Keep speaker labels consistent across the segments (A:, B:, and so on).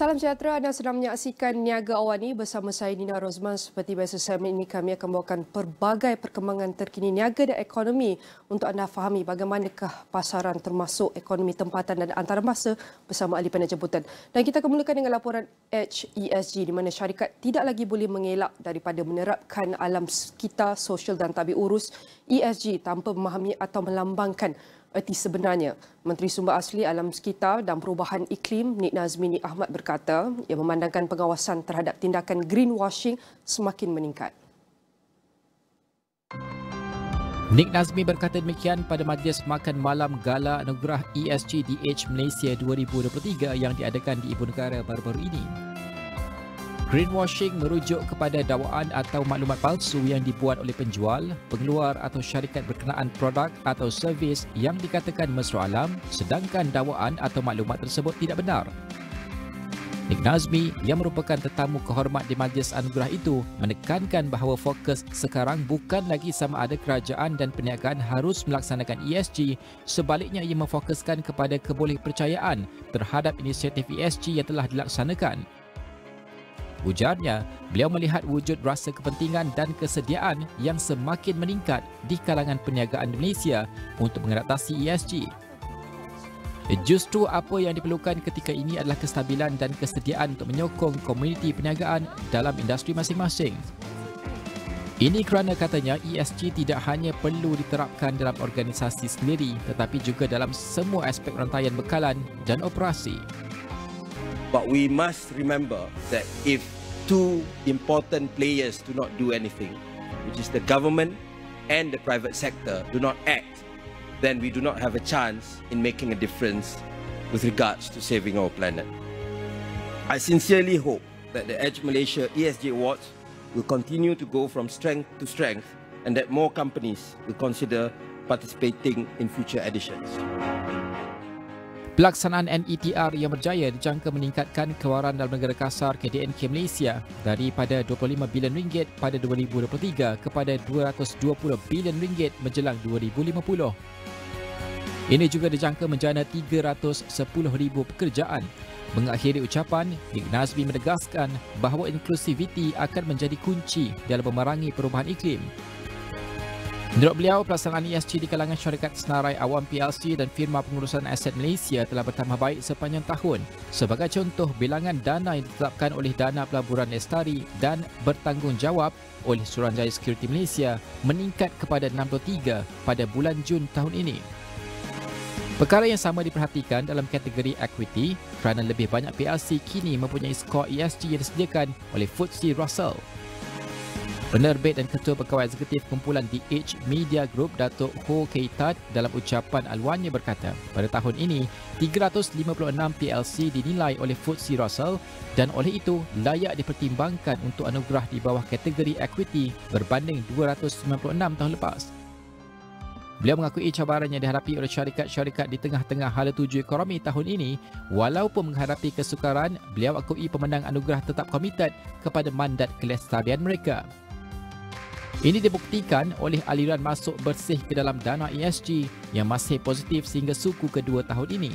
A: Salam sejahtera, anda sedang menyaksikan Niaga AWANI bersama saya Nina Rozman. Seperti biasa, segmen ini kami akan membawakan pelbagai perkembangan terkini niaga dan ekonomi untuk anda fahami bagaimanakah pasaran termasuk ekonomi tempatan dan antarabangsa bersama ahli pandai jemputan. Dan kita akan mulakan dengan laporan Edge ESG di mana syarikat tidak lagi boleh mengelak daripada menerapkan alam sekitar, sosial dan tabi urus ESG tanpa memahami atau melambangkan erti sebenarnya. Menteri Sumber Asli Alam Sekitar dan Perubahan Iklim Nik Nazmi Ahmad berkata ia memandangkan pengawasan terhadap tindakan greenwashing semakin meningkat.
B: Nik Nazmi berkata demikian pada majlis makan malam Gala Anugerah ESG di Edge Malaysia 2023 yang diadakan di Ibu Negara baru-baru ini. Greenwashing merujuk kepada dakwaan atau maklumat palsu yang dibuat oleh penjual, pengeluar atau syarikat berkenaan produk atau servis yang dikatakan mesra alam sedangkan dakwaan atau maklumat tersebut tidak benar. Nik Nazmi yang merupakan tetamu kehormat di majlis anugerah itu menekankan bahawa fokus sekarang bukan lagi sama ada kerajaan dan perniagaan harus melaksanakan ESG, sebaliknya ia memfokuskan kepada kebolehpercayaan terhadap inisiatif ESG yang telah dilaksanakan. Ujarnya, beliau melihat wujud rasa kepentingan dan kesediaan yang semakin meningkat di kalangan perniagaan di Malaysia untuk mengatasi ESG. Justru apa yang diperlukan ketika ini adalah kestabilan dan kesediaan untuk menyokong komuniti perniagaan dalam industri masing-masing. Ini kerana katanya ESG tidak hanya perlu diterapkan dalam organisasi sendiri tetapi juga dalam semua aspek rantaian bekalan dan operasi.
C: But we must remember that if two important players do not do anything, which is the government and the private sector, do not act, then we do not have a chance in making a difference with regards to saving our planet. I sincerely hope that the Edge Malaysia ESG Awards will continue to go from strength to strength and that more companies will consider participating in future editions.
B: Pelaksanaan NETR yang berjaya dijangka meningkatkan keluaran dalam negara kasar KDNK Malaysia daripada RM25 bilion pada 2023 kepada RM220 bilion menjelang 2050. Ini juga dijangka menjana 310,000 pekerjaan. Mengakhiri ucapan, Nik Nazmi menegaskan bahawa inklusiviti akan menjadi kunci dalam memerangi perubahan iklim. Menurut beliau, pelaksanaan ESG di kalangan syarikat senarai awam PLC dan firma pengurusan aset Malaysia telah bertambah baik sepanjang tahun. Sebagai contoh, bilangan dana yang ditetapkan oleh Dana Pelaburan Lestari dan bertanggungjawab oleh Suruhanjaya Sekuriti Malaysia meningkat kepada 63 pada bulan Jun tahun ini. Perkara yang sama diperhatikan dalam kategori equity kerana lebih banyak PLC kini mempunyai skor ESG yang disediakan oleh FTSE Russell. Penerbit dan Ketua Pegawai Eksekutif Kumpulan The Edge Media Group, Datuk Ho Kei Tat dalam ucapan aluannya berkata, pada tahun ini, 356 PLC dinilai oleh FTSE Russell dan oleh itu layak dipertimbangkan untuk anugerah di bawah kategori equity berbanding 296 tahun lepas. Beliau mengakui cabaran yang dihadapi oleh syarikat-syarikat di tengah-tengah hala tuju ekonomi tahun ini. Walaupun menghadapi kesukaran, beliau akui pemenang anugerah tetap komited kepada mandat kelestarian mereka. Ini dibuktikan oleh aliran masuk bersih ke dalam dana ESG yang masih positif sehingga suku kedua tahun ini.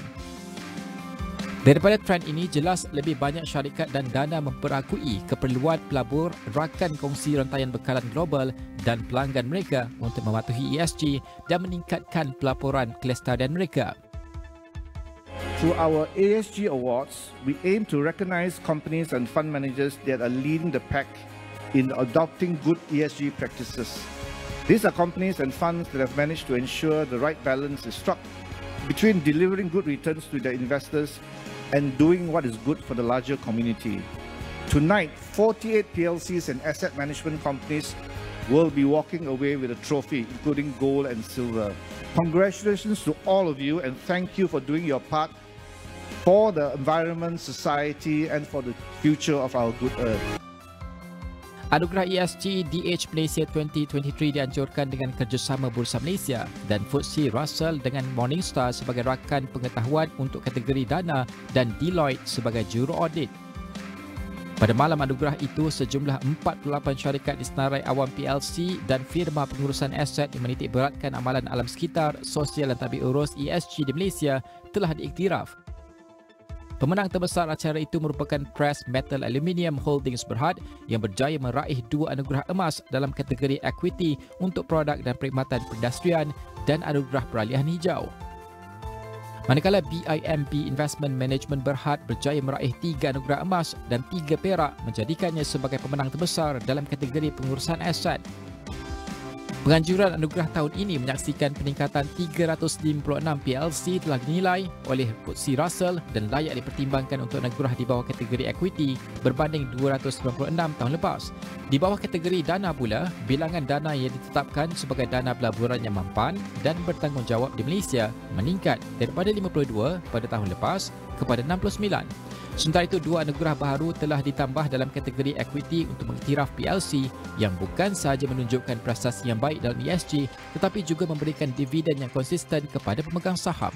B: Daripada trend ini, jelas lebih banyak syarikat dan dana memperakui keperluan pelabur, rakan kongsi rantaian bekalan global dan pelanggan mereka untuk mematuhi ESG dan meningkatkan pelaporan kelestarian mereka.
D: Through our ESG Awards, we aim to recognize companies and fund managers that are leading the pack in adopting good ESG practices. These are companies and funds that have managed to ensure the right balance is struck between delivering good returns to their investors and doing what is good for the larger community. Tonight, 48 PLCs and asset management companies will be walking away with a trophy, including gold and silver. Congratulations to all of you and thank you for doing your part for the environment, society and for the future of our good earth.
B: Anugerah ESG DH Malaysia 2023 dianjurkan dengan kerjasama Bursa Malaysia dan FTSE Russell dengan Morningstar sebagai rakan pengetahuan untuk kategori dana dan Deloitte sebagai juru audit. Pada malam anugerah itu, sejumlah 48 syarikat di senarai awam PLC dan firma pengurusan aset yang menitik beratkan amalan alam sekitar, sosial dan tabi urus ESG di Malaysia telah diiktiraf. Pemenang terbesar acara itu merupakan Press Metal Aluminium Holdings Berhad yang berjaya meraih 2 anugerah emas dalam kategori equity untuk produk dan perkhidmatan perindustrian dan anugerah peralihan hijau. Manakala BIMB Investment Management Berhad berjaya meraih 3 anugerah emas dan 3 perak, menjadikannya sebagai pemenang terbesar dalam kategori pengurusan aset. Penganjuran anugerah tahun ini menyaksikan peningkatan 356 PLC telah dinilai oleh FTSE Russell dan layak dipertimbangkan untuk anugerah di bawah kategori equity berbanding 296 tahun lepas. Di bawah kategori dana pula, bilangan dana yang ditetapkan sebagai dana pelaburan yang mampan dan bertanggungjawab di Malaysia meningkat daripada 52 pada tahun lepas kepada 69. Sementara itu, 2 anugerah baru telah ditambah dalam kategori equity untuk mengiktiraf PLC yang bukan sahaja menunjukkan prestasi yang baik dalam ESG tetapi juga memberikan dividen yang konsisten kepada pemegang saham.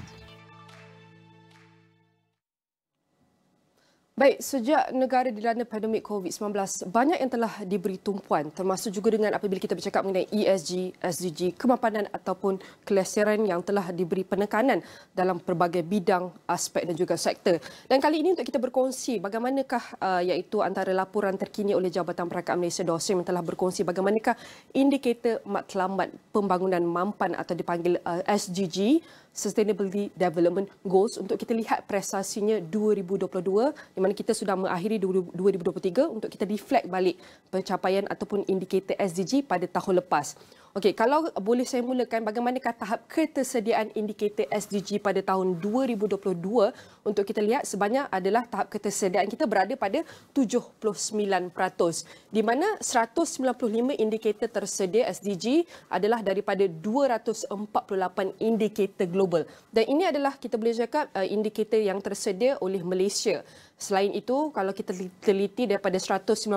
A: Baik, sejak negara dilanda pandemik COVID-19, banyak yang telah diberi tumpuan, termasuk juga dengan apabila kita bercakap mengenai ESG, SDG, kemapanan ataupun kelesiran yang telah diberi penekanan dalam pelbagai bidang, aspek dan juga sektor. Dan kali ini untuk kita berkongsi bagaimanakah iaitu antara laporan terkini oleh Jabatan Perakaan Malaysia DOSIM yang telah berkongsi bagaimanakah indikator matlamat pembangunan mampan atau dipanggil SDG, Sustainability Development Goals, untuk kita lihat prestasinya 2022 di mana kita sudah mengakhiri 2023 untuk kita reflect balik pencapaian ataupun indikator SDG pada tahun lepas. Okey, kalau boleh saya mulakan bagaimanakah tahap ketersediaan indikator SDG pada tahun 2022 untuk kita lihat sebanyak adalah tahap ketersediaan kita berada pada 79%, di mana 195 indikator tersedia SDG adalah daripada 248 indikator global. Dan ini adalah kita boleh cakap indikator yang tersedia oleh Malaysia. Selain itu, kalau kita teliti daripada 195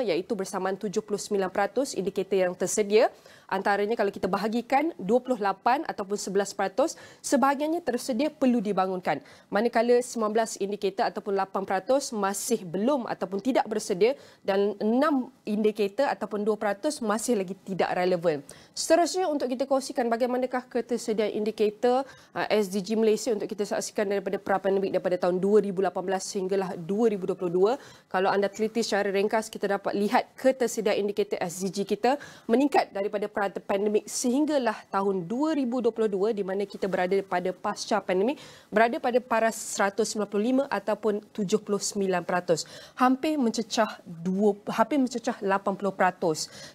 A: iaitu bersamaan 79% indikator yang tersedia, antaranya kalau kita bahagikan 28 ataupun 11%, sebahagiannya tersedia perlu dibangunkan. Manakala 19 indikator ataupun 8% masih belum ataupun tidak bersedia dan 6 indikator ataupun 2% masih lagi tidak relevan. Seterusnya untuk kita kongsikan bagaimanakah ketersediaan indikator SDG Malaysia untuk kita saksikan daripada pra-pandemik daripada tahun 2018 sehinggalah 2022. Kalau anda teliti secara ringkas, kita dapat lihat ketersediaan indikator SDG kita meningkat daripada pandemik sehinggalah tahun 2022 di mana kita berada pada pasca pandemik berada pada paras 195 ataupun 79%. Hampir mencecah 80%.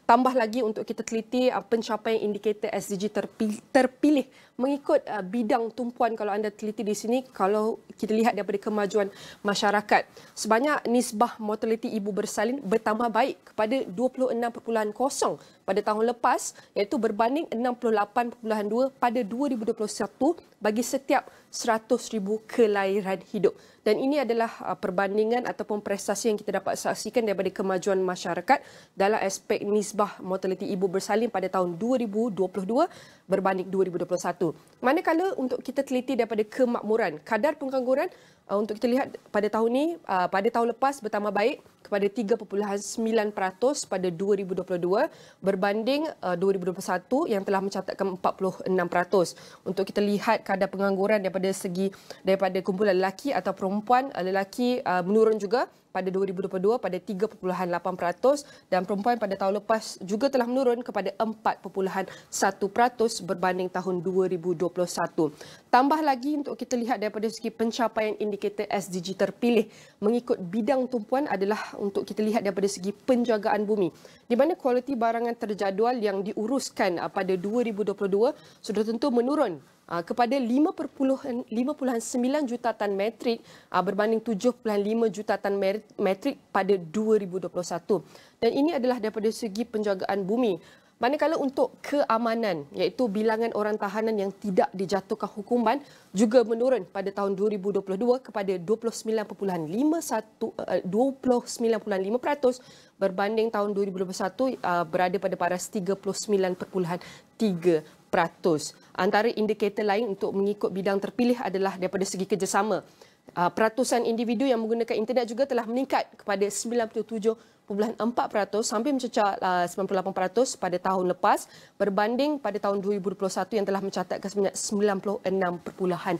A: Tambah lagi untuk kita teliti pencapaian indikator SDG terpilih mengikut bidang tumpuan. Kalau anda teliti di sini, kalau kita lihat daripada kemajuan masyarakat, sebanyak nisbah mortaliti ibu bersalin bertambah baik kepada 26.0 pada tahun lepas, iaitu berbanding 68.2 pada 2021 bagi setiap 100,000 kelahiran hidup. Dan ini adalah perbandingan ataupun prestasi yang kita dapat saksikan daripada kemajuan masyarakat dalam aspek nisbah mortaliti ibu bersalin pada tahun 2022 berbanding 2021. Manakala untuk kita teliti daripada kemakmuran, kadar pengangguran untuk kita lihat pada tahun ini, pada tahun lepas bertambah baik kepada 3.9% pada 2022 berbanding 2021 yang telah mencatatkan 46%. Untuk kita lihat kadar pengangguran daripada kumpulan lelaki atau perempuan, lelaki menurun juga pada 2022 pada 3.8% dan perempuan pada tahun lepas juga telah menurun kepada 4.1% berbanding tahun 2021. Tambah lagi untuk kita lihat daripada segi pencapaian indikator SDG terpilih mengikut bidang tumpuan adalah untuk kita lihat daripada segi penjagaan bumi, di mana kualiti barangan terjadual yang diuruskan pada 2022 sudah tentu menurun kepada 5.9 juta tan metrik berbanding 7.5 juta tan metrik pada 2021. Dan ini adalah daripada segi penjagaan bumi. Manakala untuk keamanan, iaitu bilangan orang tahanan yang tidak dijatuhkan hukuman juga menurun pada tahun 2022 kepada 29.5% berbanding tahun 2021 berada pada paras 39.3%. Antara indikator lain untuk mengikut bidang terpilih adalah daripada segi kerjasama. Peratusan individu yang menggunakan internet juga telah meningkat kepada 97.4% sampai mencecah 98% pada tahun lepas berbanding pada tahun 2021 yang telah mencatatkan sebanyak 96.8%.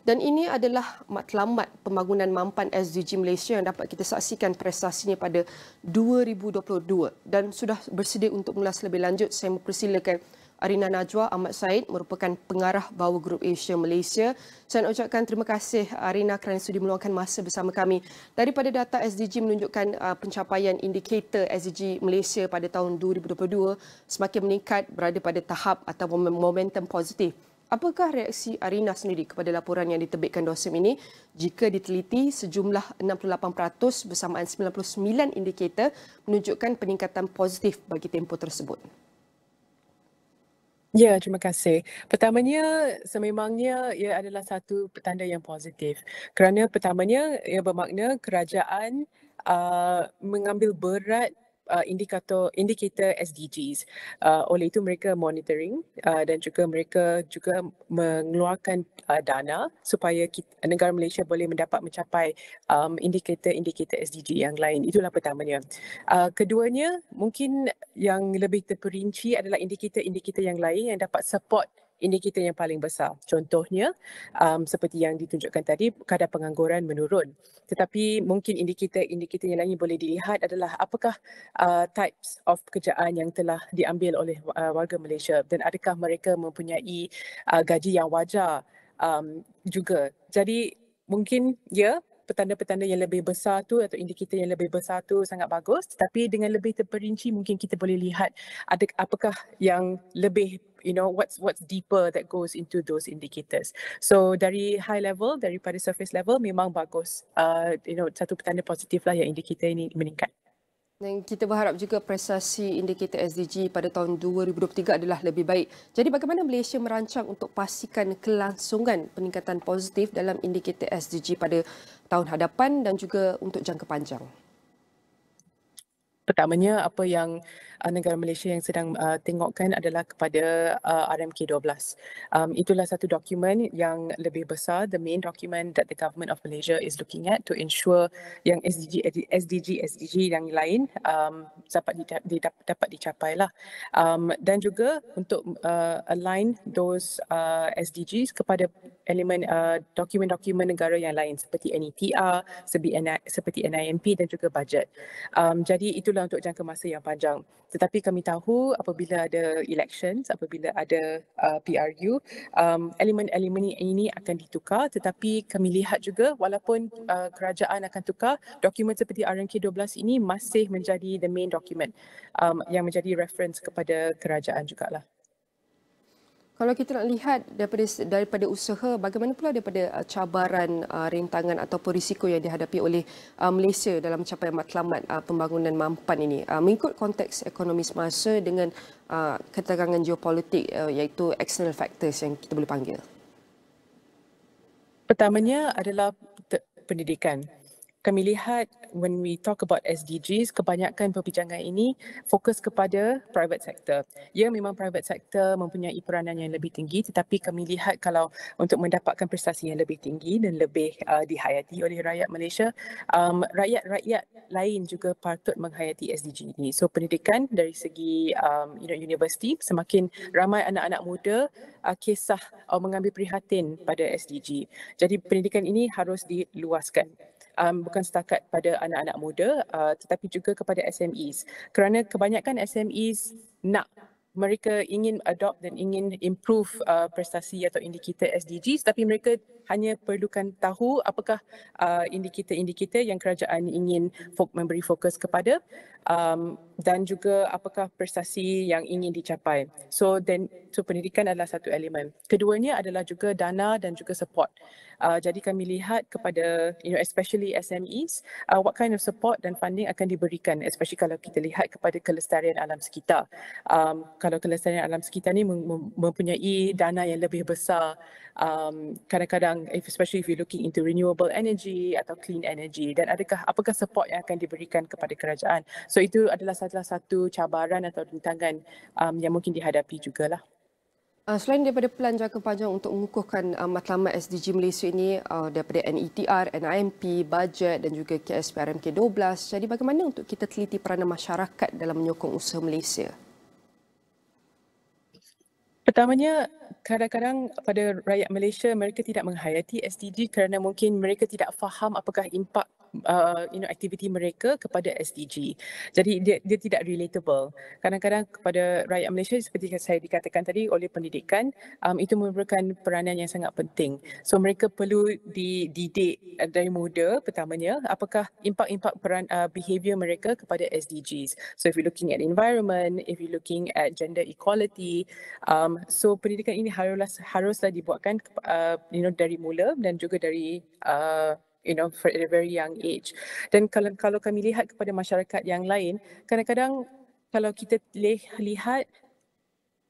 A: Dan ini adalah matlamat pembangunan mampan SDG Malaysia yang dapat kita saksikan prestasinya pada 2022 dan sudah bersedia untuk mengulas lebih lanjut. Saya mempersilakan Arina Najwa Ahmad Said merupakan pengarah bawah Grup Asia Malaysia. Saya nak ucapkan terima kasih Arina kerana sudi meluangkan masa bersama kami. Daripada data SDG menunjukkan pencapaian indikator SDG Malaysia pada tahun 2022 semakin meningkat berada pada tahap atau momentum positif. Apakah reaksi Arina sendiri kepada laporan yang diterbitkan DOSIM ini? Jika diteliti, sejumlah 68% bersamaan 99 indikator menunjukkan peningkatan positif bagi tempoh tersebut.
E: Ya, terima kasih. Pertamanya, sememangnya ia adalah satu petanda yang positif. Kerana pertamanya, ia bermakna kerajaan mengambil berat indikator SDGs. Oleh itu mereka monitoring dan juga mereka juga mengeluarkan dana supaya negara Malaysia boleh mencapai indikator SDG yang lain. Itulah pertamanya. Keduanya, mungkin yang lebih terperinci adalah indikator yang lain yang dapat support indikator yang paling besar. Contohnya, seperti yang ditunjukkan tadi, kadar pengangguran menurun. Tetapi mungkin indikator yang lain boleh dilihat adalah apakah types of pekerjaan yang telah diambil oleh warga Malaysia dan adakah mereka mempunyai gaji yang wajar juga. Jadi mungkin petanda-petanda yang lebih besar tu atau indikator yang lebih besar tu sangat bagus, tetapi dengan lebih terperinci mungkin kita boleh lihat apakah yang lebih what's deeper that goes into those indicators. So dari high level, daripada surface level memang bagus. Satu petanda positif lah yang indikator ini meningkat.
A: Dan kita berharap juga prestasi indikator SDG pada tahun 2023 adalah lebih baik. Jadi bagaimana Malaysia merancang untuk pastikan kelangsungan peningkatan positif dalam indikator SDG pada tahun hadapan dan juga untuk jangka panjang?
E: Pertamanya, apa yang negara Malaysia yang sedang tengokkan adalah kepada RMK 12. Itulah satu dokumen yang lebih besar, the main document that the government of Malaysia is looking at to ensure yang SDG yang lain dapat dicapai lah. Dan juga untuk align those SDGs kepada elemen dokumen-dokumen negara yang lain seperti NETR, seperti NIMP dan juga bajet. Jadi itulah untuk jangka masa yang panjang. Tetapi kami tahu apabila ada elections, apabila ada PRU, elemen-elemen ini akan ditukar, tetapi kami lihat juga walaupun kerajaan akan tukar, dokumen seperti RMK 12 ini masih menjadi the main document yang menjadi reference kepada kerajaan jugalah.
A: Kalau kita nak lihat daripada usaha, bagaimana pula daripada cabaran, rintangan ataupun risiko yang dihadapi oleh Malaysia dalam mencapai matlamat pembangunan mampan ini mengikut konteks ekonomi semasa dengan ketegangan geopolitik iaitu external factors yang kita boleh panggil?
E: Pertamanya adalah pendidikan. Kami lihat when we talk about SDGs, kebanyakan perbincangan ini fokus kepada private sector. Ya, memang private sector mempunyai peranan yang lebih tinggi, tetapi kami lihat kalau untuk mendapatkan prestasi yang lebih tinggi dan lebih dihayati oleh rakyat Malaysia, rakyat-rakyat lain juga patut menghayati SDG ini. So pendidikan dari segi universiti, semakin ramai anak-anak muda kisah mengambil prihatin pada SDG. Jadi pendidikan ini harus diluaskan. Bukan setakat pada anak-anak muda tetapi juga kepada SMEs. Kerana kebanyakan SMEs mereka ingin adopt dan ingin improve prestasi atau indikator SDGs, tapi mereka hanya perlukan tahu apakah indikator-indikator yang kerajaan ingin memberi fokus kepada dan juga apakah prestasi yang ingin dicapai. So pendidikan adalah satu elemen. Keduanya adalah juga dana dan juga support. Jadi kami lihat kepada especially SMEs, what kind of support dan funding akan diberikan, especially kalau kita lihat kepada kelestarian alam sekitar. Kalau kelestarian alam sekitar ni mempunyai dana yang lebih besar, kadang-kadang especially if you're looking into renewable energy atau clean energy, dan apakah support yang akan diberikan kepada kerajaan. So itu adalah salah satu cabaran atau rintangan yang mungkin dihadapi jugalah.
A: Selain daripada pelan jangka panjang untuk mengukuhkan matlamat SDG Malaysia ini daripada NETR, NIMP, bajet dan juga KSPRMK 12, jadi bagaimana untuk kita teliti peranan masyarakat dalam menyokong usaha Malaysia?
E: Pertamanya, kadang-kadang pada rakyat Malaysia mereka tidak menghayati SDG kerana mungkin mereka tidak faham apakah impak aktiviti mereka kepada SDG. Jadi dia tidak relatable. Kadang-kadang kepada rakyat Malaysia seperti saya dikatakan tadi oleh pendidikan, itu merupakan peranan yang sangat penting. So mereka perlu dididik dari muda pertamanya apakah impak-impak behavior mereka kepada SDGs. So if you're looking at environment, if you're looking at gender equality, so pendidikan ini haruslah dibuatkan dari mula dan juga dari for at a very young age. Dan kalau kami lihat kepada masyarakat yang lain, kadang-kadang kalau kita lihat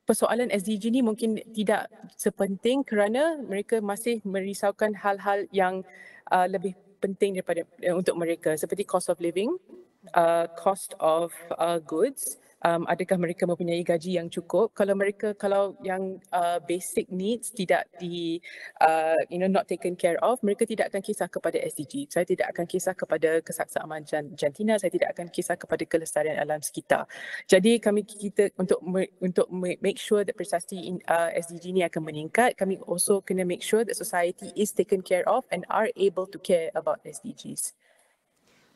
E: persoalan SDG ni mungkin tidak sepenting kerana mereka masih merisaukan hal-hal yang lebih penting daripada untuk mereka seperti cost of living, cost of goods. Adakah mereka mempunyai gaji yang cukup? Kalau yang basic needs tidak not taken care of, mereka tidak akan kisah kepada SDG. Saya tidak akan kisah kepada kesaksaan jantina, saya tidak akan kisah kepada kelestarian alam sekitar. Jadi kita untuk make sure that prestasi SDG ini akan meningkat, kami also kena make sure that society is taken care of and are able to care about SDGs.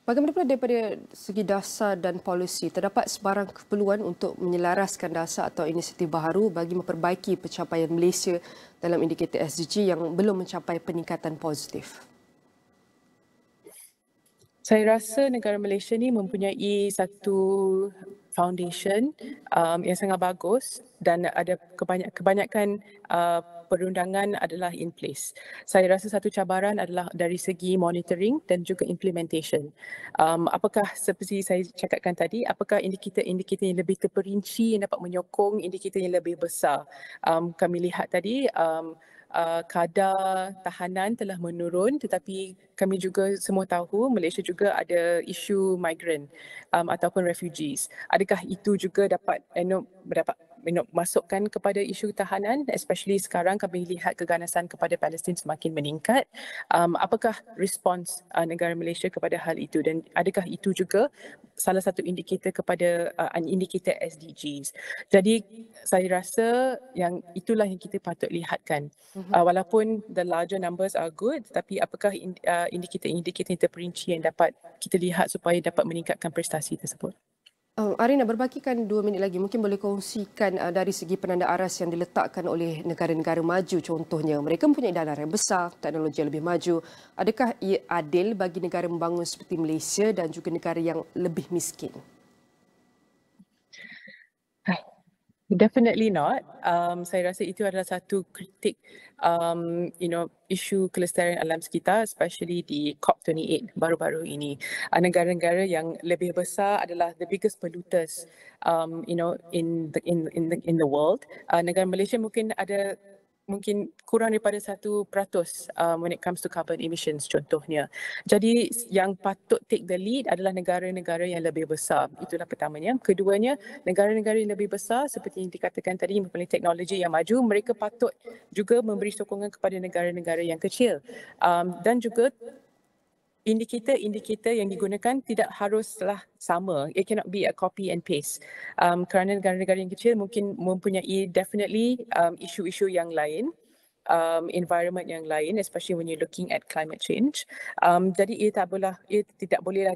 A: Bagaimana pula daripada segi dasar dan polisi, terdapat sebarang keperluan untuk menyelaraskan dasar atau inisiatif baharu bagi memperbaiki pencapaian Malaysia dalam indikator SDG yang belum mencapai peningkatan positif?
E: Saya rasa negara Malaysia ni mempunyai satu foundation yang sangat bagus dan ada kebanyakan perundangan adalah in place. Saya rasa satu cabaran adalah dari segi monitoring dan juga implementation. Apakah seperti saya cakapkan tadi, apakah indikator yang lebih terperinci yang dapat menyokong indikator yang lebih besar? Kami lihat tadi kadar tahanan telah menurun, tetapi kami juga semua tahu Malaysia juga ada isu migran ataupun refugees. Adakah itu juga dapat masukkan kepada isu tahanan, especially sekarang kami lihat keganasan kepada Palestin semakin meningkat. Apakah respons negara Malaysia kepada hal itu dan adakah itu juga salah satu indikator kepada indikator SDGs. Jadi saya rasa yang itulah yang kita patut lihatkan. Walaupun the larger numbers are good, tapi apakah indikator-indikator yang terperinci yang dapat kita lihat supaya dapat meningkatkan prestasi tersebut.
A: Arina, berbakikan 2 minit lagi. Mungkin boleh kongsikan dari segi penanda aras yang diletakkan oleh negara-negara maju contohnya. Mereka mempunyai dana yang besar, teknologi yang lebih maju. Adakah ia adil bagi negara membangun seperti Malaysia dan juga negara yang lebih miskin?
E: Definitely not. Saya rasa itu adalah satu kritik isu kelestarian alam sekitar, especially di COP28 baru-baru ini. Negara-negara yang lebih besar adalah the biggest polluters in the world. Negara Malaysia mungkin kurang daripada 1% when it comes to carbon emissions contohnya. Jadi yang patut take the lead adalah negara-negara yang lebih besar. Itulah pertamanya. Keduanya, negara-negara yang lebih besar seperti yang dikatakan tadi mempunyai teknologi yang maju, mereka patut juga memberi sokongan kepada negara-negara yang kecil. Dan juga indikator yang digunakan tidak haruslah sama. It cannot be a copy and paste. Kerana negara-negara yang kecil mungkin mempunyai definitely isu-isu yang lain, environment yang lain, especially when you're looking at climate change. Jadi ia tidak bolehlah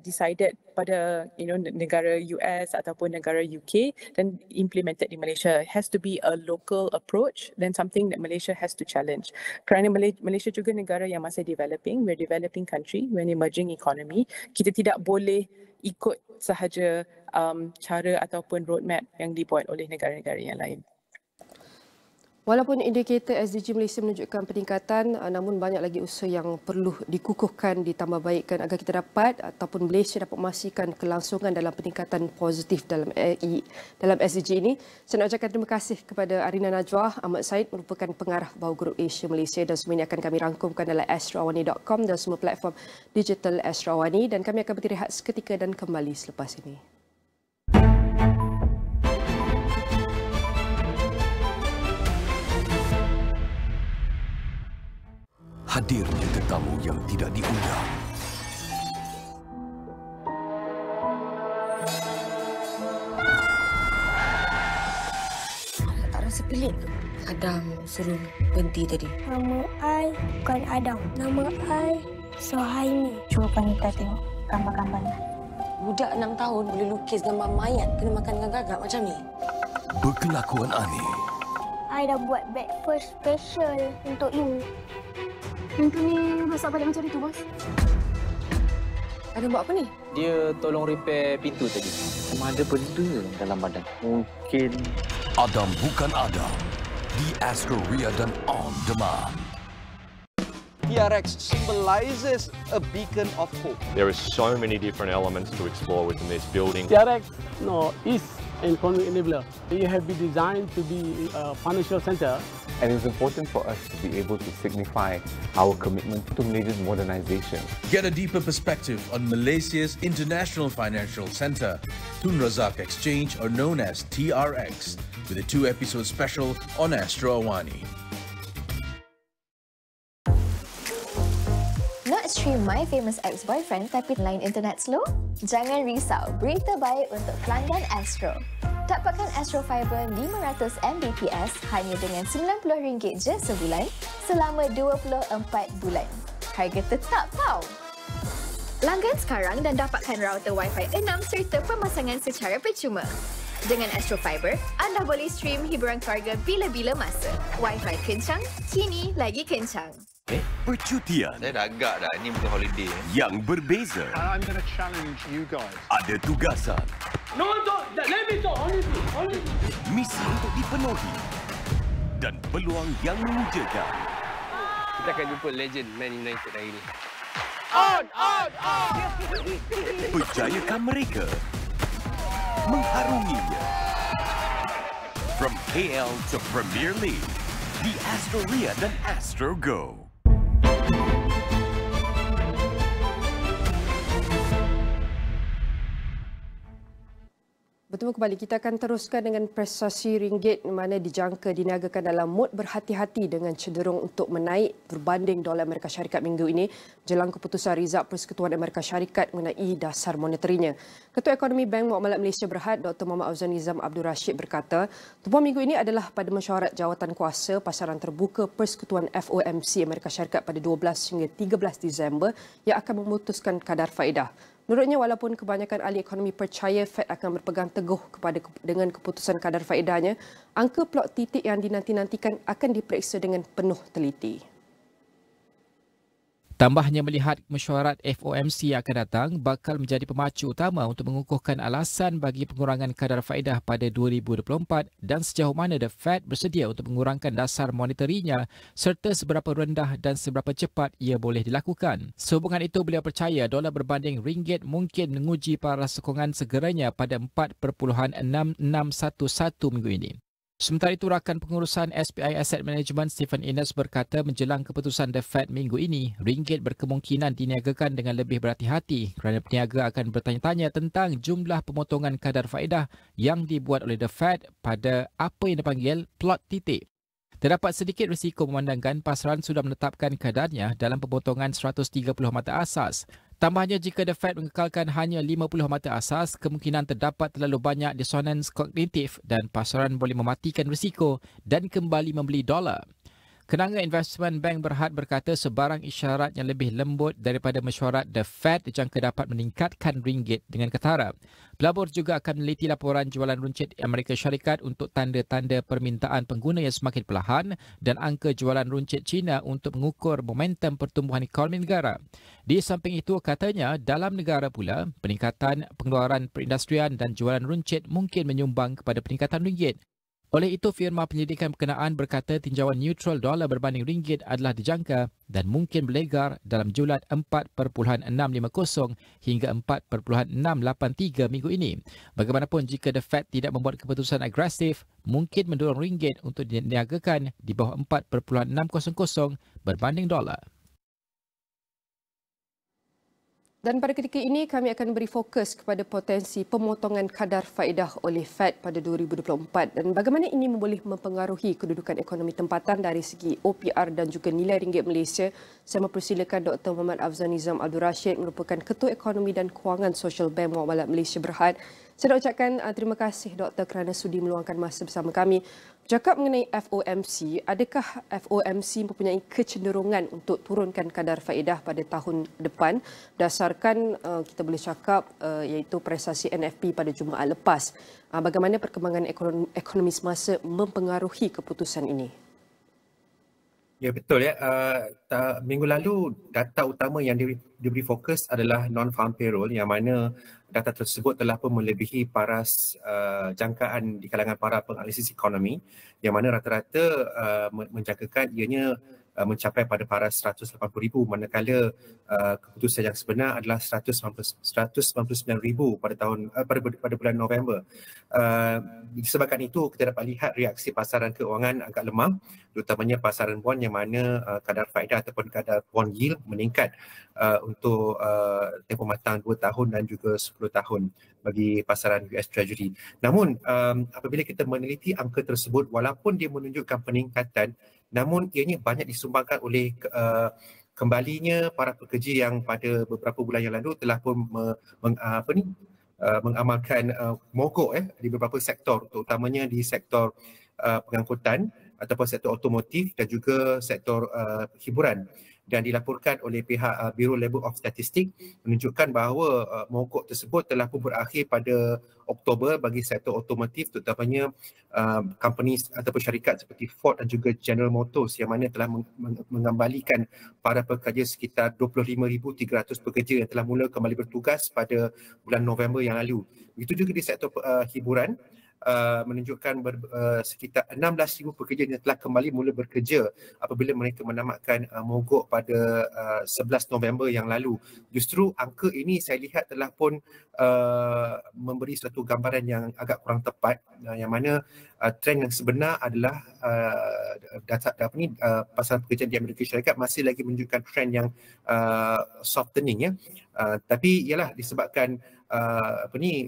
E: decided pada negara US ataupun negara UK dan implemented di Malaysia. It has to be a local approach dan something that Malaysia has to challenge. Kerana Malaysia juga negara yang masih developing, we're a developing country, we're an emerging economy. Kita tidak boleh ikut sahaja cara ataupun roadmap yang dibuat oleh negara-negara yang lain.
A: Walaupun indikator SDG Malaysia menunjukkan peningkatan, namun banyak lagi usaha yang perlu dikukuhkan, ditambah baikkan agar kita dapat ataupun Malaysia dapat memastikan kelangsungan dalam peningkatan positif dalam SDG ini. Saya nak ucapkan terima kasih kepada Arina Najwa Ahmad Said merupakan pengarah Bau Grup Asia Malaysia dan semua ini akan kami rangkumkan dalam astroawani.com dan semua platform digital Astro Awani dan kami akan berrehat seketika dan kembali selepas ini.
F: Hadirnya tetamu yang tidak diundang.
G: Tak rasa pelik ke? Adam suruh berhenti tadi.
H: Nama I bukan Adam. Nama I Sohaimi.
G: Cuba Panita tengok gambar-gambarnya. Budak 6 tahun boleh lukis gambar mayat kena makan dengan gagak macam ni.
F: Berkelakuan aneh.
H: I dah buat breakfast special untuk you.
I: Yang tu ni masak balik macam itu, bos.
G: Adam buat apa ni?
J: Dia tolong repair pintu tadi. Ada benda dalam badan. Mungkin
F: Adam bukan Adam. Di Astro Ria dan On Demand.
K: TRX symbolizes a beacon of hope.
L: There are so many different elements to explore within this building.
M: TRX is an economic enabler. It has been designed to be a financial center.
N: And it's important for us to be able to signify our commitment to Malaysia's modernization.
O: Get a deeper perspective on Malaysia's International Financial Centre, Tun Razak Exchange, or known as TRX, with a 2-episode special on Astro AWANI.
P: Nak stream My Famous Ex-Boyfriend tapi line internet slow? Jangan risau, berita baik untuk pelanggan Astro. Dapatkan Astro Fiber 500 Mbps hanya dengan RM90 je sebulan selama 24 bulan. Harga tetap tau! Langgan sekarang dan dapatkan router Wi-Fi 6 serta pemasangan secara percuma. Dengan Astro Fiber, anda boleh stream hiburan keluarga bila-bila masa. Wi-Fi kencang, kini lagi kencang.
F: Percutian.
Q: Saya dah agak dah, ini bukan holiday.
F: Yang berbeza.
R: I'm going to challenge you guys.
F: Ada tugasan.
M: No, let me talk. Only.
F: Misi untuk dipenuhi. Dan peluang yang menjejakkan.
J: Kita akan jumpa legend Man United hari ini.
M: On!
F: Berjayakah mereka mengharunginya? From KL to Premier League, di Astro Ria dan Astro Go.
A: Bertemu kembali, kita akan teruskan dengan prestasi ringgit mana dijangka diniagakan dalam mood berhati-hati dengan cenderung untuk menaik berbanding dolar Amerika Syarikat minggu ini jelang keputusan Rizab Persekutuan Amerika Syarikat mengenai dasar moneterinya. Ketua Ekonomi Bank Muamalat Malaysia Berhad, Dr. Muhammad Auzan Nizam Abdul Rashid berkata, tumpuan minggu ini adalah pada mesyuarat jawatan kuasa pasaran terbuka Persekutuan FOMC Amerika Syarikat pada 12 hingga 13 Disember yang akan memutuskan kadar faedah. Menurutnya, walaupun kebanyakan ahli ekonomi percaya Fed akan berpegang teguh dengan keputusan kadar faedahnya, angka plot titik yang dinanti-nantikan akan diperiksa dengan penuh teliti.
B: Tambahnya, melihat mesyuarat FOMC yang akan datang bakal menjadi pemacu utama untuk mengukuhkan alasan bagi pengurangan kadar faedah pada 2024 dan sejauh mana The Fed bersedia untuk mengurangkan dasar moneterinya serta seberapa rendah dan seberapa cepat ia boleh dilakukan. Sehubungan itu, beliau percaya dolar berbanding ringgit mungkin menguji para sokongan segeranya pada 4.6611 minggu ini. Sementara itu, rakan pengurusan SPI Asset Management Stephen Innes berkata menjelang keputusan The Fed minggu ini, ringgit berkemungkinan diniagakan dengan lebih berhati-hati kerana peniaga akan bertanya-tanya tentang jumlah pemotongan kadar faedah yang dibuat oleh The Fed pada apa yang dipanggil plot titik. Terdapat sedikit risiko memandangkan pasaran sudah menetapkan kadarnya dalam pemotongan 130 mata asas. Tambahnya, jika The Fed mengekalkan hanya 50 mata asas, kemungkinan terdapat terlalu banyak disonans kognitif dan pasaran boleh mematikan risiko dan kembali membeli dolar. Kenanga Investment Bank Berhad berkata sebarang isyarat yang lebih lembut daripada mesyuarat The Fed dijangka dapat meningkatkan ringgit dengan ketara. Pelabur juga akan meneliti laporan jualan runcit Amerika Syarikat untuk tanda-tanda permintaan pengguna yang semakin perlahan dan angka jualan runcit China untuk mengukur momentum pertumbuhan ekonomi negara. Di samping itu, katanya dalam negara pula, peningkatan pengeluaran perindustrian dan jualan runcit mungkin menyumbang kepada peningkatan ringgit. Oleh itu, firma penyelidikan berkenaan berkata tinjauan neutral dolar berbanding ringgit adalah dijangka dan mungkin berlegar dalam julat 4.650 hingga 4.683 minggu ini. Bagaimanapun, jika The Fed tidak membuat keputusan agresif, mungkin mendorong ringgit untuk diniagakan di bawah 4.600 berbanding dolar.
A: Dan pada ketika ini, kami akan beri fokus kepada potensi pemotongan kadar faedah oleh FED pada 2024 dan bagaimana ini boleh mempengaruhi kedudukan ekonomi tempatan dari segi OPR dan juga nilai ringgit Malaysia. Saya mempersilakan Dr. Muhammad Afzal Nizam Abdul Rashid, merupakan Ketua Ekonomi dan Kewangan Social Bank Muamalat Malaysia Berhad. Saya nak ucapkan terima kasih Doktor kerana sudi meluangkan masa bersama kami. Bercakap mengenai FOMC, adakah FOMC mempunyai kecenderungan untuk turunkan kadar faedah pada tahun depan berdasarkan kita boleh cakap iaitu prestasi NFP pada Jumaat lepas. Bagaimana perkembangan ekonomi semasa mempengaruhi keputusan ini?
S: Ya betul ya. Minggu lalu data utama yang diberi fokus adalah non-farm payroll yang mana data tersebut telah pun melebihi paras jangkaan di kalangan para penganalisis ekonomi yang mana rata-rata menjangkakan ianya mencapai pada paras 180,000 manakala keputusan yang sebenar adalah 199,000 pada bulan November. Disebabkan itu kita dapat lihat reaksi pasaran keuangan agak lemah, terutamanya pasaran bond yang mana kadar faedah ataupun kadar bond yield meningkat untuk tempoh matang 2 tahun dan juga 10 tahun bagi pasaran US Treasury. Namun apabila kita meneliti angka tersebut, walaupun dia menunjukkan peningkatan, namun ianya banyak disumbangkan oleh kembalinya para pekerja yang pada beberapa bulan yang lalu telah pun mengamalkan mogok di beberapa sektor, terutamanya di sektor pengangkutan ataupun sektor otomotif dan juga sektor hiburan. Dan dilaporkan oleh pihak Bureau Labor of Statistics menunjukkan bahawa mogok tersebut telah pun berakhir pada Oktober bagi sektor otomotif, terutamanya company ataupun syarikat seperti Ford dan juga General Motors yang mana telah mengembalikan para pekerja sekitar 25,300 pekerja yang telah mula kembali bertugas pada bulan November yang lalu. Begitu juga di sektor hiburan, menunjukkan sekitar 16,000 pekerja yang telah kembali mula bekerja apabila mereka menamatkan mogok pada 11 November yang lalu. Justru angka ini saya lihat telah pun memberi suatu gambaran yang agak kurang tepat, yang mana trend yang sebenar adalah pasaran pekerjaan di Amerika Syarikat masih lagi menunjukkan trend yang softening ya. Tapi ialah disebabkan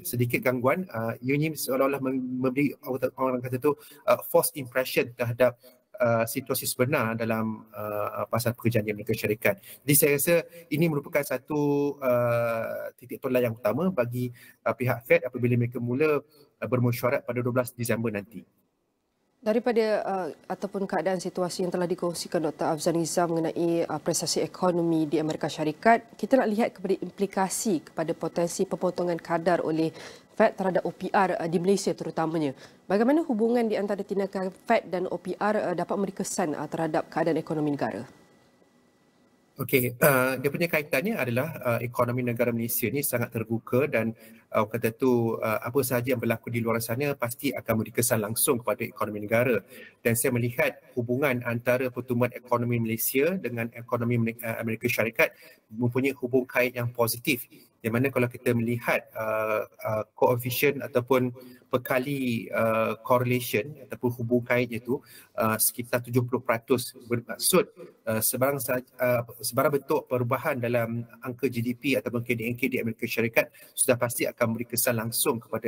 S: sedikit gangguan, ianya seolah-olah memberi orang kata tu false impression terhadap situasi sebenar dalam pasar pekerjaan di Amerika Syarikat. Jadi saya rasa ini merupakan satu titik tolak yang utama bagi pihak FED apabila mereka mula bermesyuarat pada 12 Disember nanti.
A: Daripada ataupun keadaan situasi yang telah dikongsikan Dr. Afzal Nizam mengenai prestasi ekonomi di Amerika Syarikat, kita nak lihat kepada implikasi kepada potensi pemotongan kadar oleh FED terhadap OPR di Malaysia terutamanya. Bagaimana hubungan di antara tindakan FED dan OPR dapat memberi kesan terhadap keadaan ekonomi negara?
S: Okey, dia punya kaitannya adalah ekonomi negara Malaysia ni sangat terbuka dan kata tu apa sahaja yang berlaku di luar sana pasti akan memberi kesan langsung kepada ekonomi negara. Dan saya melihat hubungan antara pertumbuhan ekonomi Malaysia dengan ekonomi Amerika Syarikat mempunyai hubung kait yang positif. Yang mana kalau kita melihat koefisien ataupun perkali correlation ataupun hubung kaitnya itu sekitar 70%, bermaksud sebarang bentuk perubahan dalam angka GDP ataupun KDNK di Amerika Syarikat sudah pasti akan memberi kesan langsung kepada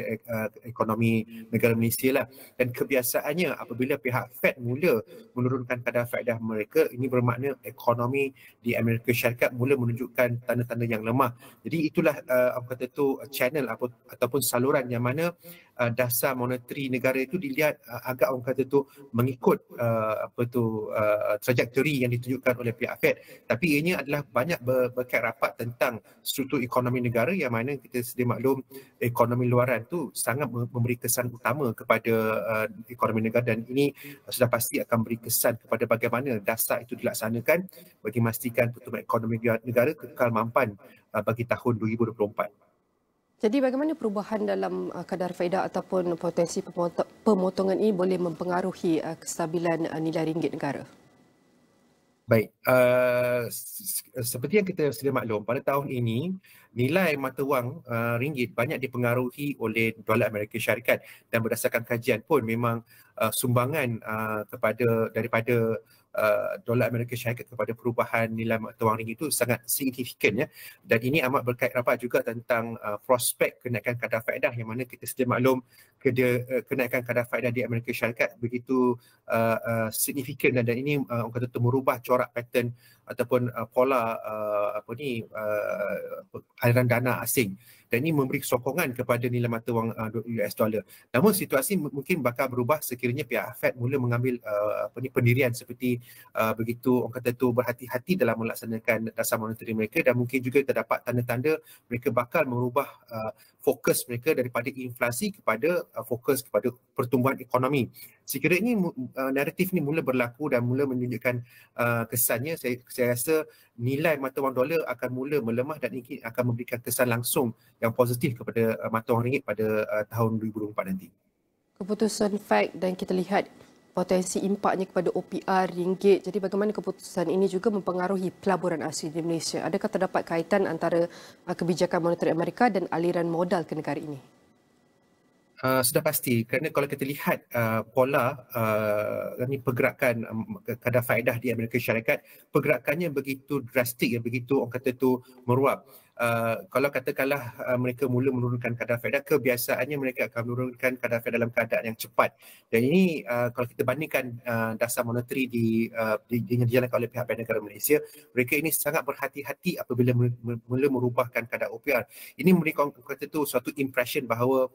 S: ekonomi negara Malaysia lah. Dan kebiasaannya apabila pihak FED mula menurunkan kadar faedah mereka, ini bermakna ekonomi di Amerika Syarikat mula menunjukkan tanda-tanda yang lemah. Jadi itulah apa kata tu channel ataupun saluran yang mana dasar monetary negara itu dilihat agak orang kata tu mengikut trajektori yang ditunjukkan oleh pihak FED, tapi ianya adalah banyak berkait rapat tentang struktur ekonomi negara yang mana kita sedia maklum ekonomi luaran tu sangat memberi kesan utama kepada ekonomi negara, dan ini sudah pasti akan beri kesan kepada bagaimana dasar itu dilaksanakan bagi memastikan pertumbuhan ekonomi negara kekal mampan bagi tahun 2024.
A: Jadi bagaimana perubahan dalam kadar faedah ataupun potensi pemotongan ini boleh mempengaruhi kestabilan nilai ringgit negara?
S: Baik, seperti yang kita sedia maklum, pada tahun ini nilai mata wang ringgit banyak dipengaruhi oleh dolar Amerika Syarikat, dan berdasarkan kajian pun memang sumbangan daripada dolar Amerika Syarikat kepada perubahan nilai mata wang ringgit itu sangat signifikan ya. Dan ini amat berkait rapat juga tentang prospek kenaikan kadar faedah, yang mana kita sedia maklum kenaikan kadar faedah di Amerika Syarikat begitu signifikan, dan ini orang kata merubah corak pattern ataupun pola aliran dana asing, dan ini memberi sokongan kepada nilai mata wang US dollar. Namun situasi mungkin bakal berubah sekiranya pihak Fed mula mengambil pendirian seperti begitu orang kata berhati-hati dalam melaksanakan dasar monetary mereka, dan mungkin juga terdapat tanda-tanda mereka bakal merubah fokus mereka daripada inflasi kepada fokus kepada pertumbuhan ekonomi. Sekiranya ini naratif ni mula berlaku dan mula menunjukkan kesannya, saya rasa nilai mata wang dolar akan mula melemah, dan ini akan memberikan kesan langsung yang positif kepada mata wang ringgit pada tahun 2024 nanti.
A: Keputusan Fed, dan kita lihat potensi impaknya kepada OPR ringgit. Jadi bagaimana keputusan ini juga mempengaruhi pelaburan asing di Malaysia? Adakah terdapat kaitan antara kebijakan moneter Amerika dan aliran modal ke negara ini?
S: Sudah pasti, kerana kalau kita lihat pola pergerakan kadar faedah di Amerika Syarikat, pergerakannya begitu drastik, begitu orang kata meruap. Kalau katakanlah mereka mula menurunkan kadar faedah, kebiasaannya mereka akan menurunkan kadar faedah dalam keadaan yang cepat. Dan ini kalau kita bandingkan dasar monetary dijalankan oleh pihak Bank Negara Malaysia, mereka ini sangat berhati-hati apabila mula merubahkan kadar OPR. Ini memberikan suatu impression bahawa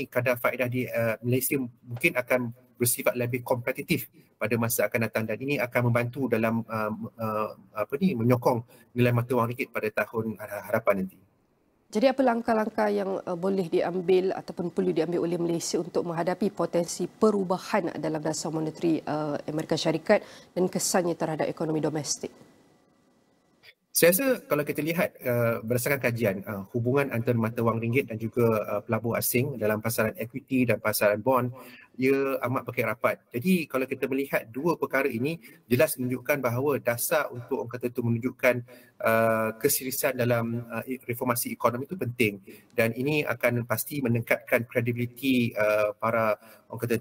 S: kadar faedah di Malaysia mungkin akan bersifat lebih kompetitif pada masa akan datang, dan ini akan membantu dalam menyokong nilai mata wang ringgit pada tahun hadapan nanti.
A: Jadi apa langkah-langkah yang boleh diambil ataupun perlu diambil oleh Malaysia untuk menghadapi potensi perubahan dalam dasar monetary Amerika Syarikat dan kesannya terhadap ekonomi domestik?
S: Saya rasa kalau kita lihat berdasarkan kajian hubungan antara mata wang ringgit dan juga pelabur asing dalam pasaran equity dan pasaran bond, ia amat berkait rapat. Jadi kalau kita melihat dua perkara ini, jelas menunjukkan bahawa dasar untuk orang kata menunjukkan keseriusan dalam reformasi ekonomi itu penting, dan ini akan pasti meningkatkan kredibiliti para orang kata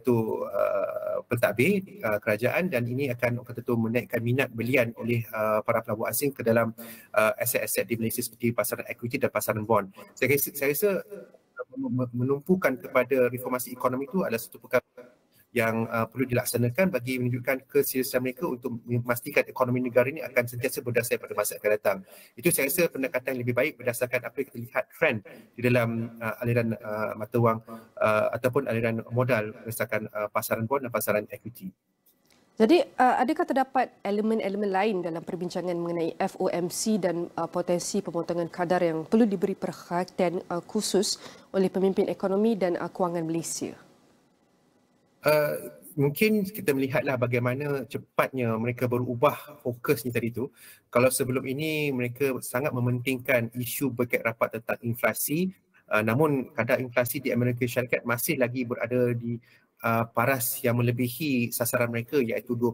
S: pentadbir kerajaan, dan ini akan orang kata menaikkan minat belian oleh para pelabur asing ke dalam aset-aset di Malaysia seperti pasaran equity dan pasaran bond. Saya rasa menumpukan kepada reformasi ekonomi itu adalah satu perkara yang perlu dilaksanakan bagi menunjukkan keseriusan mereka untuk memastikan ekonomi negara ini akan sentiasa berdasar pada masa akan datang. Itu saya rasa pendekatan yang lebih baik berdasarkan apa yang kita lihat trend di dalam aliran mata wang ataupun aliran modal berdasarkan pasaran bond dan pasaran equity.
A: Jadi adakah terdapat elemen-elemen lain dalam perbincangan mengenai FOMC dan potensi pemotongan kadar yang perlu diberi perhatian khusus oleh pemimpin ekonomi dan kewangan Malaysia?
S: Mungkin kita melihatlah bagaimana cepatnya mereka berubah fokusnya tadi tu. Kalau sebelum ini mereka sangat mementingkan isu berkait rapat tentang inflasi, namun kadar inflasi di Amerika Syarikat masih lagi berada di paras yang melebihi sasaran mereka, iaitu 2%.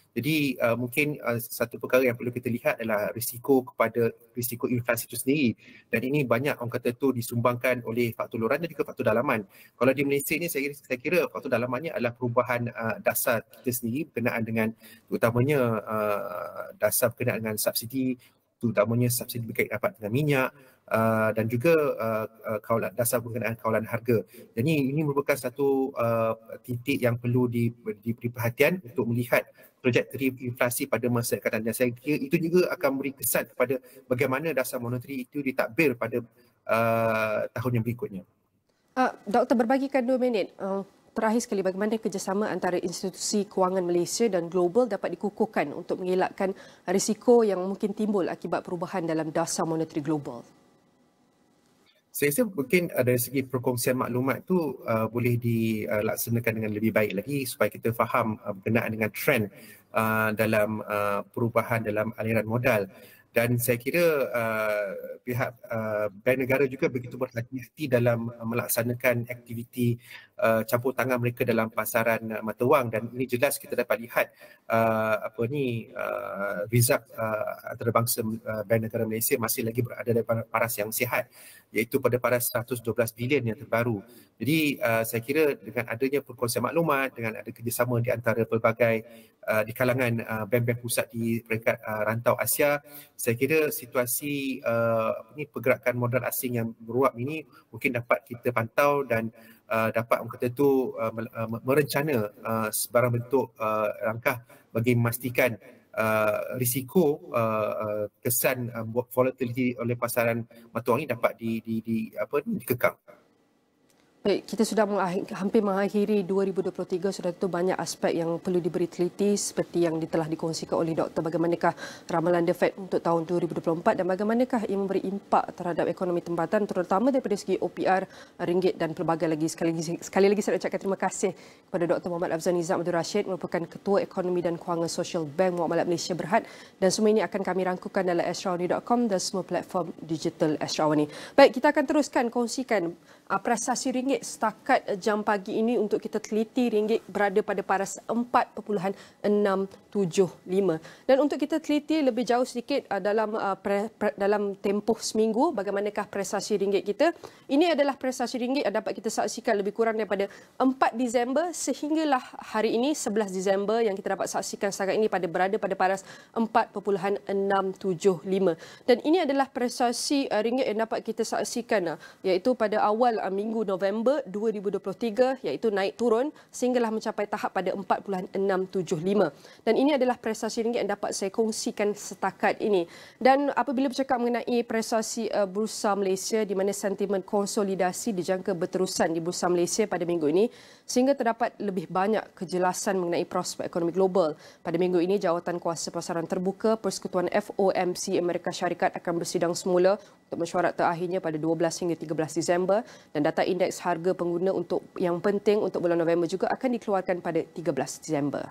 S: Jadi mungkin satu perkara yang perlu kita lihat adalah risiko inflasi itu sendiri, dan ini banyak orang kata disumbangkan oleh faktor luaran dan juga faktor dalaman. Kalau di Malaysia ini saya kira faktor dalamannya adalah perubahan dasar kita sendiri berkenaan dengan terutamanya dasar berkenaan dengan subsidi, terutamanya subsidi berkait rapat dengan minyak, dan juga dasar berkenaan kawalan harga. Jadi ini merupakan satu titik yang perlu diberi perhatian untuk melihat trajektori inflasi pada masa akan datang. Dan saya kira itu juga akan beri kesan kepada bagaimana dasar monetary itu ditadbir pada tahun yang berikutnya.
A: Doktor, berbagikan 2 minit. Terakhir sekali, bagaimana kerjasama antara institusi kewangan Malaysia dan global dapat dikukuhkan untuk mengelakkan risiko yang mungkin timbul akibat perubahan dalam dasar monetary global?
S: Saya rasa mungkin dari segi perkongsian maklumat tu boleh dilaksanakan dengan lebih baik lagi supaya kita faham berkenaan dengan trend dalam perubahan dalam aliran modal. Dan saya kira pihak Bank Negara juga begitu berhati-hati dalam melaksanakan aktiviti campur tangan mereka dalam pasaran mata wang, dan ini jelas kita dapat lihat result antarabangsa Bank Negara Malaysia masih lagi berada dalam paras yang sihat. iaitu pada paras 112 bilion yang terbaru. Jadi saya kira dengan adanya perkongsian maklumat, dengan ada kerjasama di antara pelbagai di kalangan bank-bank pusat di peringkat rantau Asia, saya kira situasi pergerakan modal asing yang meruap ini mungkin dapat kita pantau dan dapat orang kata itu merencana sebarang bentuk langkah bagi memastikan risiko kesan volatility oleh pasaran mata wang ini dapat dikekang.
A: Baik, kita sudah hampir mengakhiri 2023, sudah tentu banyak aspek yang perlu diberi teliti seperti yang telah dikongsikan oleh Doktor. Bagaimanakah ramalan The Fed untuk tahun 2024 dan bagaimanakah ia memberi impak terhadap ekonomi tempatan terutama daripada segi OPR, ringgit dan pelbagai lagi. Sekali lagi saya ucapkan terima kasih kepada Dr. Muhammad Afzal Nizam Abdul Rashid merupakan Ketua Ekonomi dan Kewangan Sosial Bank Muamalat Malaysia Berhad, dan semua ini akan kami rangkukan dalam astrawani.com dan semua platform digital Astro. Baik, kita akan teruskan kongsikan prestasi ringgit setakat jam pagi ini. Untuk kita teliti, ringgit berada pada paras 4.675. Dan untuk kita teliti lebih jauh sedikit dalam tempoh seminggu, bagaimanakah prestasi ringgit kita. Ini adalah prestasi ringgit yang dapat kita saksikan lebih kurang daripada 4 Disember sehinggalah hari ini 11 Disember yang kita dapat saksikan setakat ini berada pada paras 4.675. Dan ini adalah prestasi ringgit yang dapat kita saksikan iaitu pada awal minggu November 2023, iaitu naik turun sehinggalah mencapai tahap pada 4.675. Dan ini adalah prestasi ringgit yang dapat saya kongsikan setakat ini. Dan apabila bercakap mengenai prestasi Bursa Malaysia di mana sentimen konsolidasi dijangka berterusan di Bursa Malaysia pada minggu ini sehingga terdapat lebih banyak kejelasan mengenai prospek ekonomi global. Pada minggu ini, Jawatan Kuasa Pasaran Terbuka Persekutuan FOMC Amerika Syarikat akan bersidang semula untuk mesyuarat terakhirnya pada 12 hingga 13 Disember, dan data indeks harga pengguna untuk yang penting untuk bulan November juga akan dikeluarkan pada 13 Disember.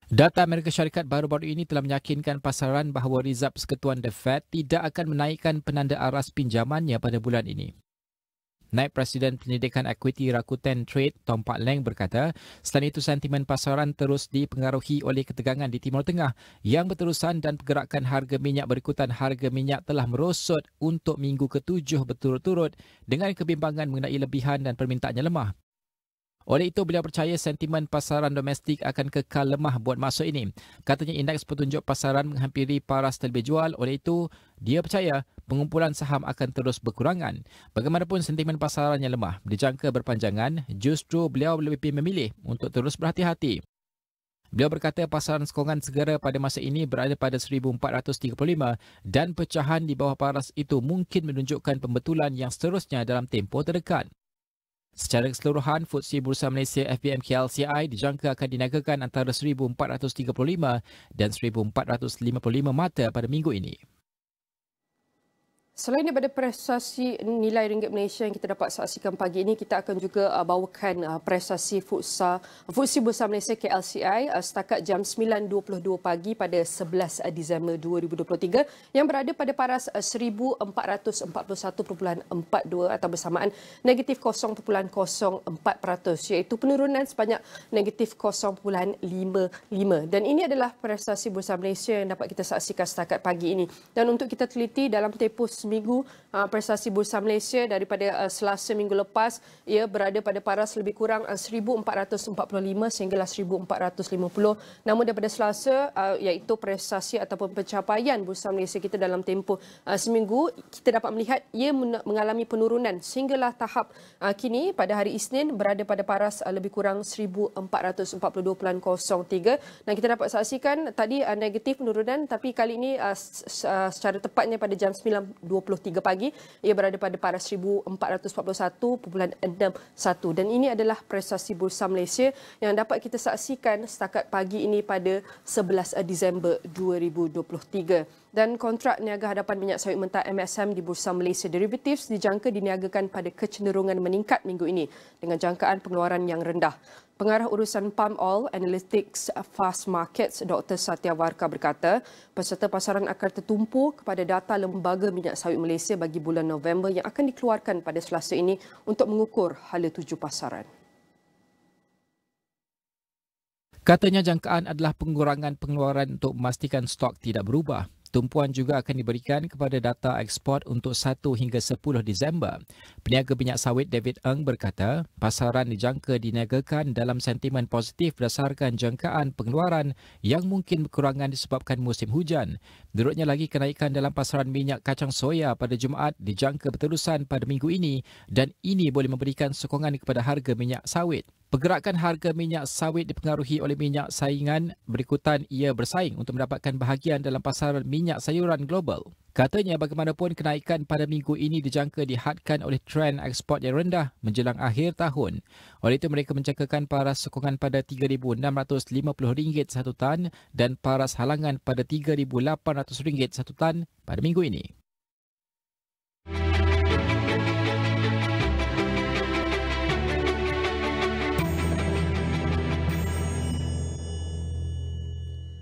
B: Data Amerika Syarikat baru-baru ini telah meyakinkan pasaran bahawa Rizab Persekutuan The Fed tidak akan menaikkan penanda aras pinjamannya pada bulan ini. Naib Presiden Pendidikan Equity Rakuten Trade, Tom Pak Leng berkata, selain itu sentimen pasaran terus dipengaruhi oleh ketegangan di Timur Tengah yang berterusan dan pergerakan harga minyak berikutan. Harga minyak telah merosot untuk minggu ke-7 berturut-turut dengan kebimbangan mengenai lebihan dan permintaannya lemah. Oleh itu, beliau percaya sentimen pasaran domestik akan kekal lemah buat masa ini. Katanya indeks petunjuk pasaran menghampiri paras terlebih jual. Oleh itu, dia percaya pengumpulan saham akan terus berkurangan. Bagaimanapun sentimen pasaran yang lemah dijangka berpanjangan, justru beliau lebih memilih untuk terus berhati-hati. Beliau berkata pasaran sokongan segera pada masa ini berada pada 1435 dan pecahan di bawah paras itu mungkin menunjukkan pembetulan yang seterusnya dalam tempoh terdekat. Secara keseluruhan, FTSE Bursa Malaysia FBMK LCI dijangka akan diniagakan antara 1435 dan 1455 mata pada minggu ini.
A: Selain daripada prestasi nilai ringgit Malaysia yang kita dapat saksikan pagi ini, kita akan juga bawakan prestasi FTSE Bursa Malaysia KLCI setakat jam 9.22 pagi pada 11 Disember 2023 yang berada pada paras 1441.42 atau bersamaan negatif 0.04%, iaitu penurunan sebanyak negatif 0.55. Dan ini adalah prestasi Bursa Malaysia yang dapat kita saksikan setakat pagi ini. Dan untuk kita teliti dalam tempoh minggu, prestasi Bursa Malaysia daripada Selasa minggu lepas, ia berada pada paras lebih kurang 1445 sehinggalah 1450. Namun daripada Selasa, iaitu prestasi ataupun pencapaian Bursa Malaysia kita dalam tempoh seminggu, kita dapat melihat ia mengalami penurunan sehinggalah tahap kini pada hari Isnin berada pada paras lebih kurang 1442.03, dan kita dapat saksikan tadi negatif penurunan, tapi kali ini secara tepatnya pada jam 9.23 pagi ia berada pada paras 1441.61, dan ini adalah prestasi Bursa Malaysia yang dapat kita saksikan setakat pagi ini pada 11 Disember 2023. Dan kontrak niaga hadapan minyak sawit mentah MSM di Bursa Malaysia Derivatives dijangka diniagakan pada kecenderungan meningkat minggu ini dengan jangkaan pengeluaran yang rendah. Pengarah urusan Palm Oil Analytics Fast Markets, Dr. Satya Warka berkata, peserta pasaran akan tertumpu kepada data Lembaga Minyak Sawit Malaysia bagi bulan November yang akan dikeluarkan pada Selasa ini untuk mengukur hala tuju pasaran.
B: Katanya jangkaan adalah pengurangan pengeluaran untuk memastikan stok tidak berubah. Tumpuan juga akan diberikan kepada data ekspor untuk 1 hingga 10 Disember. Peniaga minyak sawit David Ng berkata, pasaran dijangka diniagakan dalam sentimen positif berdasarkan jangkaan pengeluaran yang mungkin berkurangan disebabkan musim hujan. Menurutnya lagi, kenaikan dalam pasaran minyak kacang soya pada Jumaat dijangka berterusan pada minggu ini dan ini boleh memberikan sokongan kepada harga minyak sawit. Pergerakan harga minyak sawit dipengaruhi oleh minyak saingan, berikutan ia bersaing untuk mendapatkan bahagian dalam pasaran minyak sayuran global. Katanya bagaimanapun kenaikan pada minggu ini dijangka dihadkan oleh trend ekspor yang rendah menjelang akhir tahun. Oleh itu mereka menjangkakan paras sokongan pada RM3,650 satu tan dan paras halangan pada RM3,800 satu tan pada minggu ini.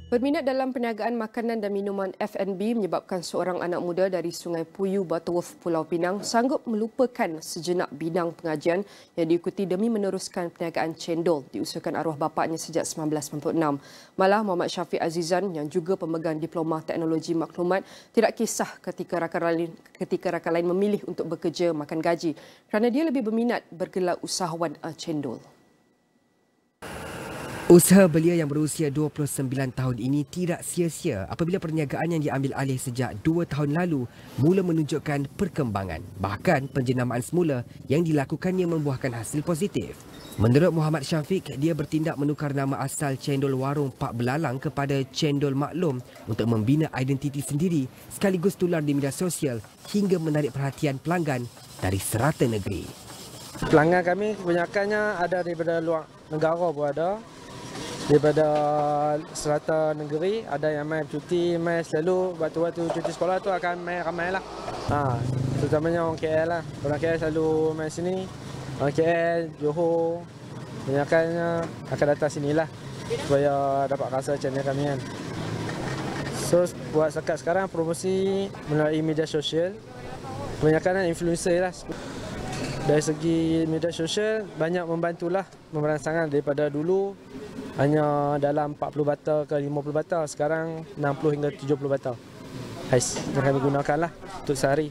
A: Berminat dalam perniagaan makanan dan minuman F&B menyebabkan seorang anak muda dari Sungai Puyu, Butterworth, Pulau Pinang sanggup melupakan sejenak bidang pengajian yang diikuti demi meneruskan perniagaan cendol diusulkan arwah bapaknya sejak 1996. Malah Muhammad Syafiq Azizan yang juga pemegang diploma teknologi maklumat tidak kisah ketika rakan lain memilih untuk bekerja makan gaji kerana dia lebih berminat bergelar usahawan cendol.
T: Usaha belia yang berusia 29 tahun ini tidak sia-sia apabila perniagaan yang diambil alih sejak 2 tahun lalu mula menunjukkan perkembangan. Bahkan penjenamaan semula yang dilakukannya membuahkan hasil positif. Menurut Muhammad Syafiq, dia bertindak menukar nama asal cendol warung Pak Belalang kepada cendol maklum untuk membina identiti sendiri sekaligus tular di media sosial hingga menarik perhatian pelanggan dari serata negeri.
U: Pelanggan kami kebanyakannya ada daripada luar negara pun ada. Daripada serata negeri, ada yang mai cuti, mai selalu waktu-waktu cuti sekolah tu akan mai ramai lah. Terutamanya orang KL lah. Orang KL selalu mai sini. Orang KL, Johor, kebanyakannya akan datang sini lah supaya dapat rasa channel kami kan. So buat setakat sekarang promosi melalui media sosial. Kebanyakan influencer lah. Dari segi media sosial banyak membantulah merangsangkan daripada dulu hanya dalam 40 batang ke 50 batang, sekarang 60 hingga 70 batang. Ais yang kami gunakanlah untuk sehari.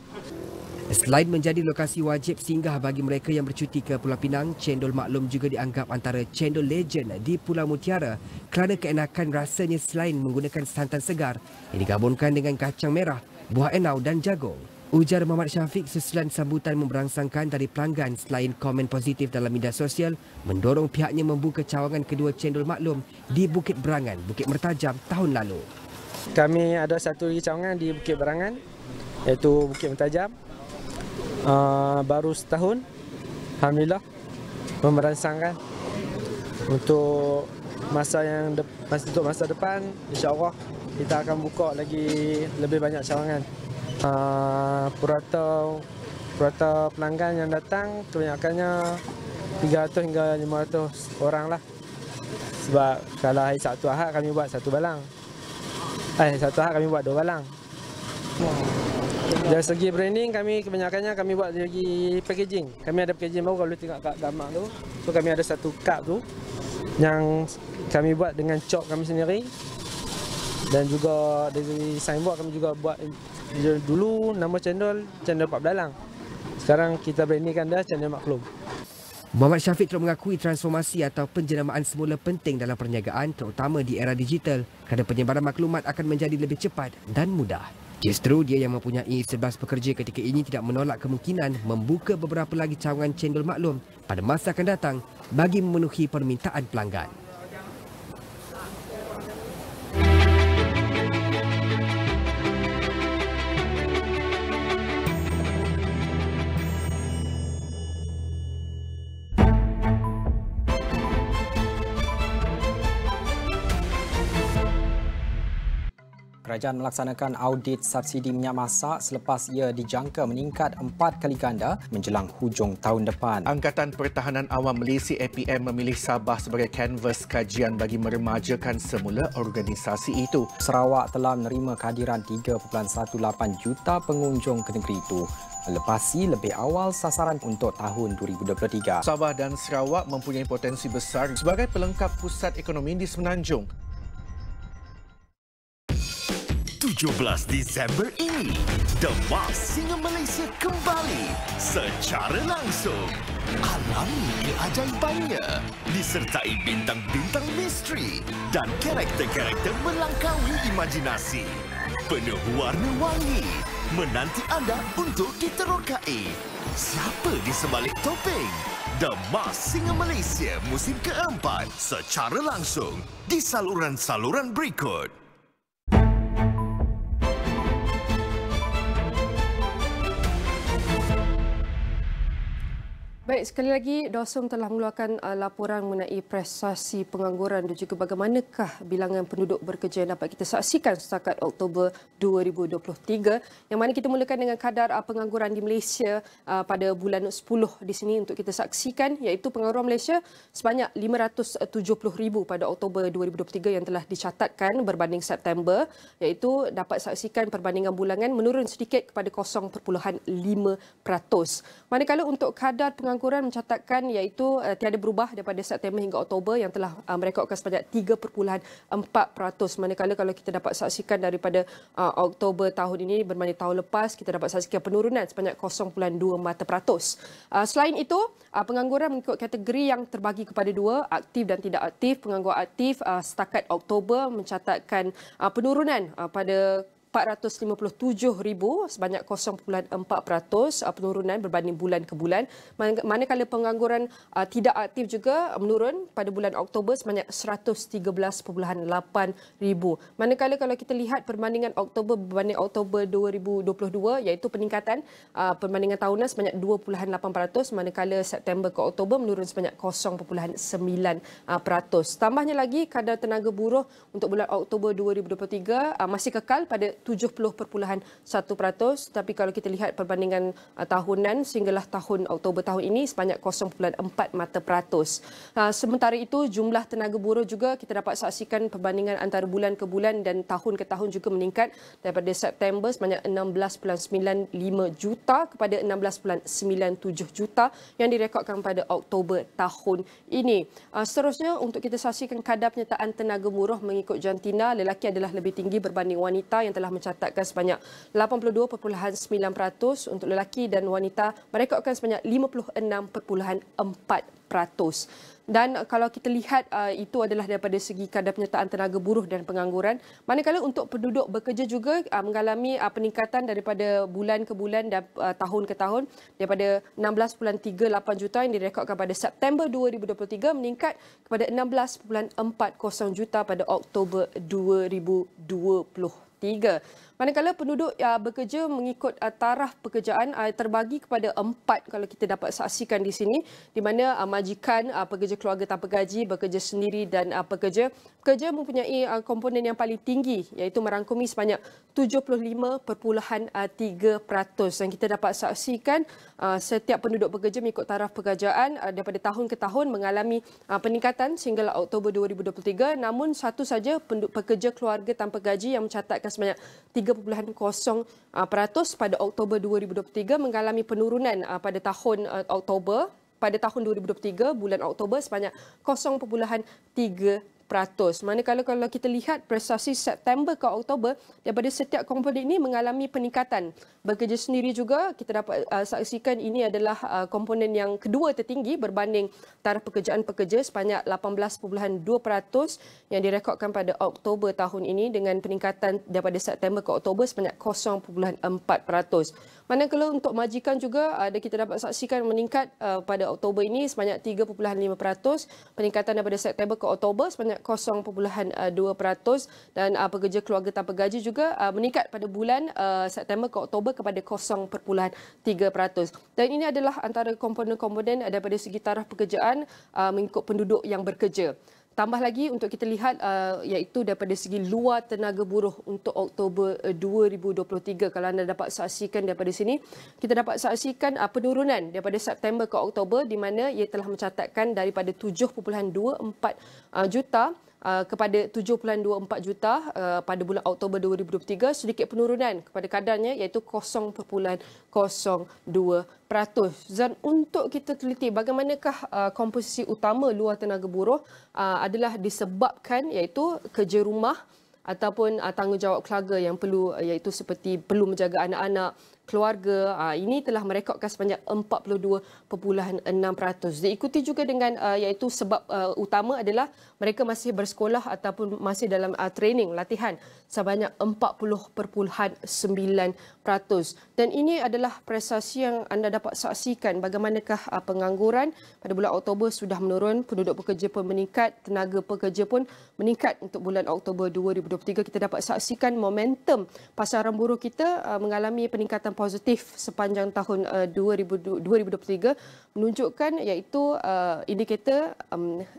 T: Selain menjadi lokasi wajib singgah bagi mereka yang bercuti ke Pulau Pinang, cendol maklum juga dianggap antara cendol legend di Pulau Mutiara kerana keenakan rasanya selain menggunakan santan segar yang digabungkan dengan kacang merah, buah enau dan jagung. Ujar Muhammad Syafiq susulan sambutan memberangsangkan dari pelanggan selain komen positif dalam media sosial mendorong pihaknya membuka cawangan kedua cendol maklum di Bukit Berangan, Bukit Mertajam tahun lalu.
U: Kami ada satu lagi cawangan di Bukit Berangan iaitu Bukit Mertajam. Baru setahun, alhamdulillah memberangsangkan untuk masa depan, insya-Allah kita akan buka lagi lebih banyak cawangan. Purata pelanggan yang datang kebanyakannya 300 hingga 500 orang lah. Sebab kalau hari Sabtu Ahad kami buat satu balang. Satu Ahad kami buat 2 balang. Dari segi branding kebanyakannya kami buat lagi packaging. Kami ada packaging baru kalau tengok kat damak tu. So kami ada satu cup tu yang kami buat dengan chalk kami sendiri. Dan juga dari signboard kami juga buat dulu nama cendol Pak Belalang. Sekarang kita brandingkan dah cendol maklum.
T: Muhammad Syafiq telah mengakui transformasi atau penjenamaan semula penting dalam perniagaan terutama di era digital kerana penyebaran maklumat akan menjadi lebih cepat dan mudah. Justru dia yang mempunyai 11 pekerja ketika ini tidak menolak kemungkinan membuka beberapa lagi cawangan cendol maklum pada masa akan datang bagi memenuhi permintaan pelanggan.
V: Kerajaan melaksanakan audit subsidi minyak masak selepas ia dijangka meningkat 4 kali ganda menjelang hujung tahun depan.
W: Angkatan Pertahanan Awam Malaysia APM memilih Sabah sebagai kanvas kajian bagi meremajakan semula organisasi itu.
V: Sarawak telah menerima kehadiran 3.18 juta pengunjung ke negeri itu, melepasi lebih awal sasaran untuk tahun 2023.
W: Sabah dan Sarawak mempunyai potensi besar sebagai pelengkap pusat ekonomi di Semenanjung.
C: 17 Disember ini, Demak Singa Malaysia kembali secara langsung. Alami keajaibannya disertai bintang-bintang misteri dan karakter-karakter melangkaui imajinasi. Penuh warna-wangi menanti anda untuk diterokai. Siapa di sebalik topeng? Demak Singa Malaysia musim keempat secara langsung di saluran-saluran berikut.
A: Baik, sekali lagi DOSOM telah mengeluarkan laporan mengenai prestasi pengangguran dan juga bagaimanakah bilangan penduduk bekerja yang dapat kita saksikan setakat Oktober 2023, yang mana kita mulakan dengan kadar pengangguran di Malaysia pada bulan 10 di sini untuk kita saksikan, iaitu pengangguran Malaysia sebanyak 570,000 pada Oktober 2023 yang telah dicatatkan berbanding September, iaitu dapat saksikan perbandingan bulangan menurun sedikit kepada 0.5%. Manakala untuk kadar pengangguran mencatatkan iaitu tiada berubah daripada September hingga Oktober yang telah merekodkan sebanyak 3.4%. Manakala kalau kita dapat saksikan daripada Oktober tahun ini berbanding tahun lepas, kita dapat saksikan penurunan sebanyak 0.2%. Selain itu, pengangguran mengikut kategori yang terbagi kepada dua, aktif dan tidak aktif. Pengangguran aktif setakat Oktober mencatatkan penurunan pada 457,000 sebanyak 0.4% penurunan berbanding bulan ke bulan. Manakala pengangguran tidak aktif juga menurun pada bulan Oktober sebanyak 113,800. Manakala kalau kita lihat perbandingan Oktober berbanding Oktober 2022, iaitu peningkatan perbandingan tahunan sebanyak 2.8%, manakala September ke Oktober menurun sebanyak 0.9%. Tambahnya lagi, kadar tenaga buruh untuk bulan Oktober 2023 masih kekal pada 70.1%, tapi kalau kita lihat perbandingan tahunan sehinggalah tahun Oktober tahun ini sebanyak 0.4%. Sementara itu, jumlah tenaga buruh juga kita dapat saksikan perbandingan antara bulan ke bulan dan tahun ke tahun juga meningkat daripada September sebanyak 16.95 juta kepada 16.97 juta yang direkodkan pada Oktober tahun ini. Seterusnya, untuk kita saksikan kadar penyertaan tenaga buruh mengikut jantina, lelaki adalah lebih tinggi berbanding wanita yang telah mencatatkan sebanyak 82.9%. Untuk lelaki dan wanita merekodkan sebanyak 56.4%. Dan kalau kita lihat itu adalah daripada segi kadar penyertaan tenaga buruh dan pengangguran. Manakala untuk penduduk bekerja juga mengalami peningkatan daripada bulan ke bulan dan tahun ke tahun, daripada 16.38 juta yang direkodkan pada September 2023 meningkat kepada 16.40 juta pada Oktober 2023. Manakala penduduk bekerja mengikut taraf pekerjaan terbagi kepada 4 kalau kita dapat saksikan di sini, di mana majikan, pekerja keluarga tanpa gaji, bekerja sendiri dan pekerja mempunyai komponen yang paling tinggi, iaitu merangkumi sebanyak 75.3%. Dan kita dapat saksikan setiap penduduk bekerja mengikut taraf pekerjaan daripada tahun ke tahun mengalami peningkatan sehingga Oktober 2023, namun satu saja pekerja keluarga tanpa gaji yang mencatatkan sebanyak 3.0% pada Oktober 2023 mengalami penurunan pada tahun Oktober. Pada tahun 2023, bulan Oktober sebanyak 0.3%. Manakala kalau kita lihat prestasi September ke Oktober, daripada setiap komponen ini mengalami peningkatan. Bekerja sendiri juga kita dapat saksikan ini adalah komponen yang kedua tertinggi berbanding taraf pekerjaan pekerja sebanyak 18.2% yang direkodkan pada Oktober tahun ini dengan peningkatan daripada September ke Oktober sebanyak 0.4%. Manakala untuk majikan juga kita dapat saksikan meningkat pada Oktober ini sebanyak 3.5%, peningkatan daripada September ke Oktober sebanyak 0.2%, dan pekerja keluarga tanpa gaji juga meningkat pada bulan September ke Oktober kepada 0.3%. Dan ini adalah antara komponen-komponen daripada segi taraf pekerjaan mengikut penduduk yang bekerja. Tambah lagi untuk kita lihat iaitu daripada segi luar tenaga buruh untuk Oktober 2023. Kalau anda dapat saksikan daripada sini, kita dapat saksikan penurunan daripada September ke Oktober, di mana ia telah mencatatkan daripada 7.24 juta kepada 7.24 juta pada bulan Oktober 2023, sedikit penurunan kepada kadarnya iaitu 0.02%. Dan untuk kita teliti bagaimanakah komposisi utama luar tenaga buruh adalah disebabkan iaitu kerja rumah, ataupun tanggungjawab keluarga yang perlu, iaitu seperti perlu menjaga anak-anak, keluarga, ini telah merekodkan sebanyak 42.6%. Diikuti juga dengan iaitu sebab utama adalah mereka masih bersekolah ataupun masih dalam training, latihan sebanyak 40.9%. Dan ini adalah prestasi yang anda dapat saksikan bagaimanakah pengangguran pada bulan Oktober sudah menurun, penduduk pekerja pun meningkat, tenaga pekerja pun meningkat untuk bulan Oktober 2023. Kita dapat saksikan momentum pasaran buruh kita mengalami peningkatan positif sepanjang tahun 2023, menunjukkan iaitu indikator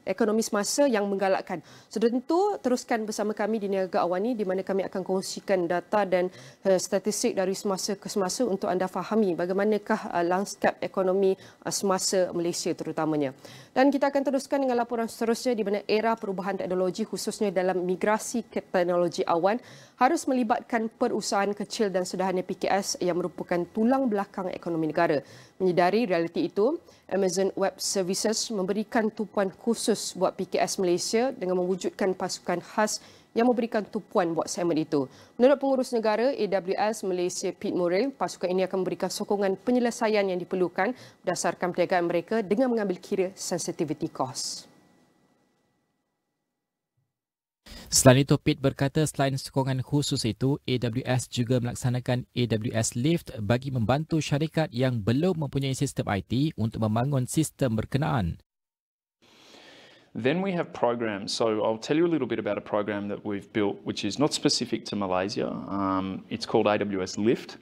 A: ekonomi semasa yang menggalakkan. Sudah tentu teruskan bersama kami di Niaga Awani di mana kami akan kongsikan data dan statistik dari semasa ke semasa untuk anda fahami bagaimanakah lanskap ekonomi semasa Malaysia terutamanya. Dan kita akan teruskan dengan laporan seterusnya di mana era perubahan teknologi khususnya dalam migrasi ke teknologi awan harus melibatkan perusahaan kecil dan sederhana PKS yang merupakan tulang belakang ekonomi negara. Menyedari realiti itu, Amazon Web Services memberikan tumpuan khusus buat PKS Malaysia dengan mewujudkan pasukan khas yang memberikan tumpuan buat segmen itu. Menurut pengurus negara AWS Malaysia Pete Murray, pasukan ini akan memberikan sokongan penyelesaian yang diperlukan berdasarkan perniagaan mereka dengan mengambil kira sensitivity cost.
B: Selain itu, Pete berkata selain sokongan khusus itu, AWS juga melaksanakan AWS Lift bagi membantu syarikat yang belum mempunyai sistem IT untuk membangun sistem berkenaan.
D: Then we have programs. So I'll tell you a little bit about a program that we've built, which is not specific to Malaysia. It's called AWS Lift.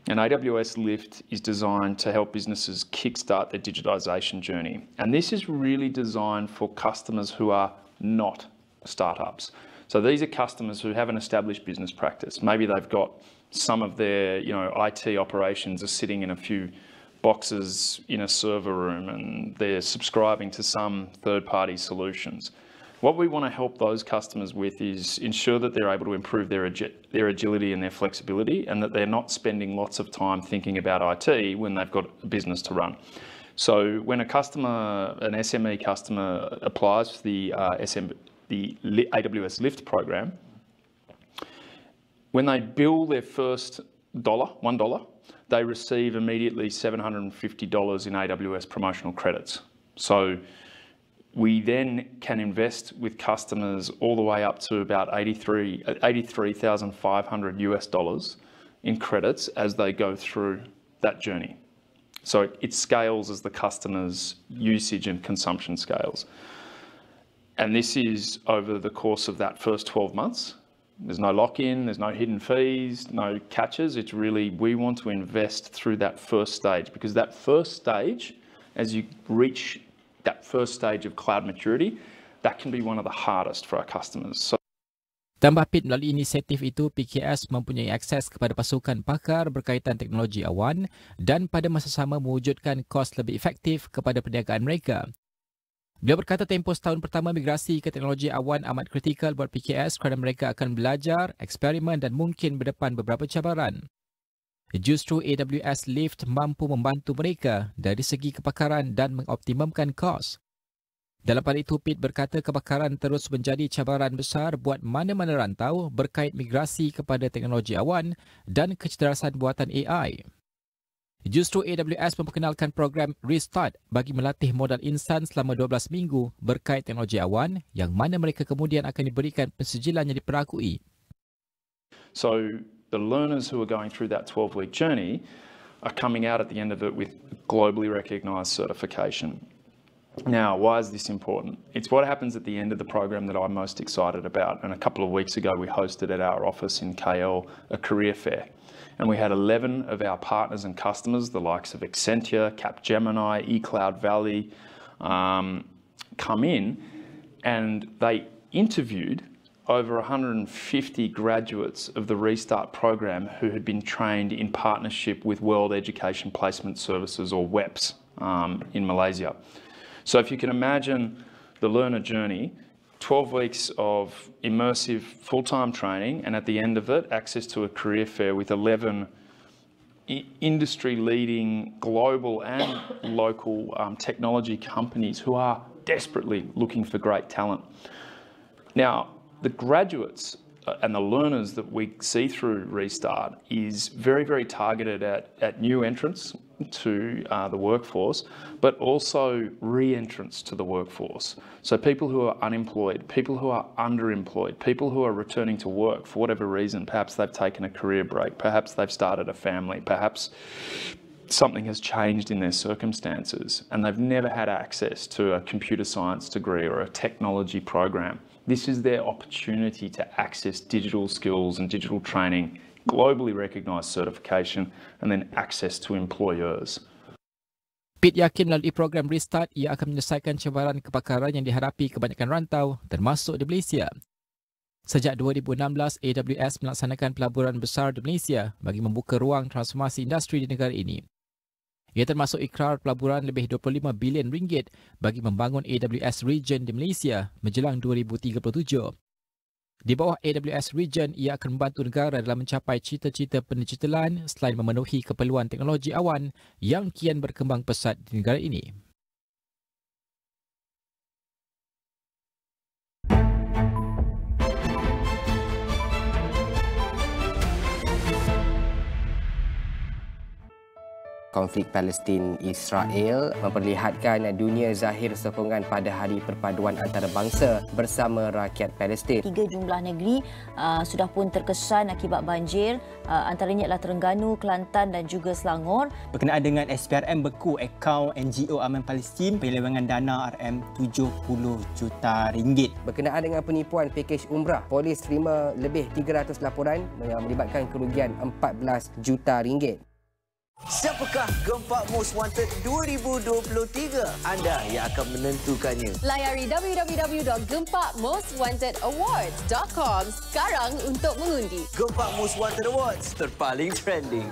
D: And AWS Lift is designed to help businesses kickstart their digitisation journey. And this is really designed for customers who are not startups. So these are customers who have an established business practice. Maybe they've got some of their IT operations are sitting in a few boxes in a server room and they're subscribing to some third-party solutions. What we want to help those customers with is ensure that they're able to improve their agility and their flexibility and that they're not spending lots of time thinking about IT when they've got a business to run. So when an SME customer applies for the AWS Lift program, when they bill their first $1, they receive immediately $750 in AWS promotional credits. So we then can invest with customers all the way up to about $83,500 in credits as they go through that journey. So it scales as the customer's usage and consumption scales. And this is over the course of that first 12 months. There's no lock-in, there's no hidden fees, no catches. It's really, we want to invest through that first stage because that first stage, as you reach that first stage of cloud maturity, that can be one of the hardest for our customers. So
B: Tambah Pete, melalui inisiatif itu, PKS mempunyai akses kepada pasukan pakar berkaitan teknologi awan dan pada masa sama mewujudkan kos lebih efektif kepada perniagaan mereka. Beliau berkata tempoh setahun pertama migrasi ke teknologi awan amat kritikal buat PKS kerana mereka akan belajar, eksperimen dan mungkin berdepan beberapa cabaran. Justru AWS Lift mampu membantu mereka dari segi kepakaran dan mengoptimumkan kos. Dalam hal itu, Pete berkata kepakaran terus menjadi cabaran besar buat mana-mana rantau berkait migrasi kepada teknologi awan dan kecerdasan buatan AI. Justru AWS memperkenalkan program Restart bagi melatih modal insan selama 12 minggu berkait teknologi awan yang mana mereka kemudian akan diberikan pensijilan yang diperakui.
D: So the learners who are going through that 12-week journey are coming out at the end of it with globally recognised certification. Now, why is this important? It's what happens at the end of the program that I'm most excited about. And a couple of weeks ago, we hosted at our office in KL a career fair. And we had 11 of our partners and customers, the likes of Accenture, Capgemini, eCloud Valley, come in, and they interviewed over 150 graduates of the Restart program who had been trained in partnership with World Education Placement Services, or WEPS, in Malaysia. So if you can imagine the learner journey, 12 weeks of immersive full-time training, and at the end of it, access to a career fair with 11 industry-leading global and local technology companies who are desperately looking for great talent. Now, the graduates and the learners that we see through Restart is very, very targeted at new entrants to the workforce, but also re-entrants to the workforce. So people who are unemployed, people who are underemployed, people who are returning to work for whatever reason. Perhaps they've taken a career break, perhaps they've started a family, perhaps something has changed in their circumstances and they've never had access to a computer science degree or a technology program. This is their opportunity to access digital skills and digital training, globally recognised certification, and then access to employers.
B: PIT yakin melalui program Restart ia akan menyelesaikan cabaran kepakaran yang dihadapi kebanyakan rantau termasuk di Malaysia. Sejak 2016, AWS melaksanakan pelaburan besar di Malaysia bagi membuka ruang transformasi industri di negara ini. Ia termasuk ikrar pelaburan lebih 25 bilion ringgit bagi membangun AWS Region di Malaysia menjelang 2037. Di bawah AWS Region, ia akan membantu negara dalam mencapai cita-cita pendigitalan selain memenuhi keperluan teknologi awan yang kian berkembang pesat di negara ini.
T: Konflik Palestin-Israel memperlihatkan dunia zahir sokongan pada Hari Perpaduan Antarabangsa bersama rakyat Palestin.
E: 3 jumlah negeri sudah pun terkesan akibat banjir, antaranya adalah Terengganu, Kelantan dan juga Selangor.
H: Berkenaan dengan SPRM beku akaun NGO Aman Palestin penyelewengan dana RM70 juta ringgit.
T: Berkenaan dengan penipuan pakej umrah, polis terima lebih 300 laporan yang melibatkan kerugian 14 juta ringgit.
I: Siapakah Gempak Most Wanted 2023? Anda yang akan menentukannya.
X: Layari www.gempakmostwantedawards.com sekarang untuk mengundi.
I: Gempak Most Wanted Awards terpaling trending.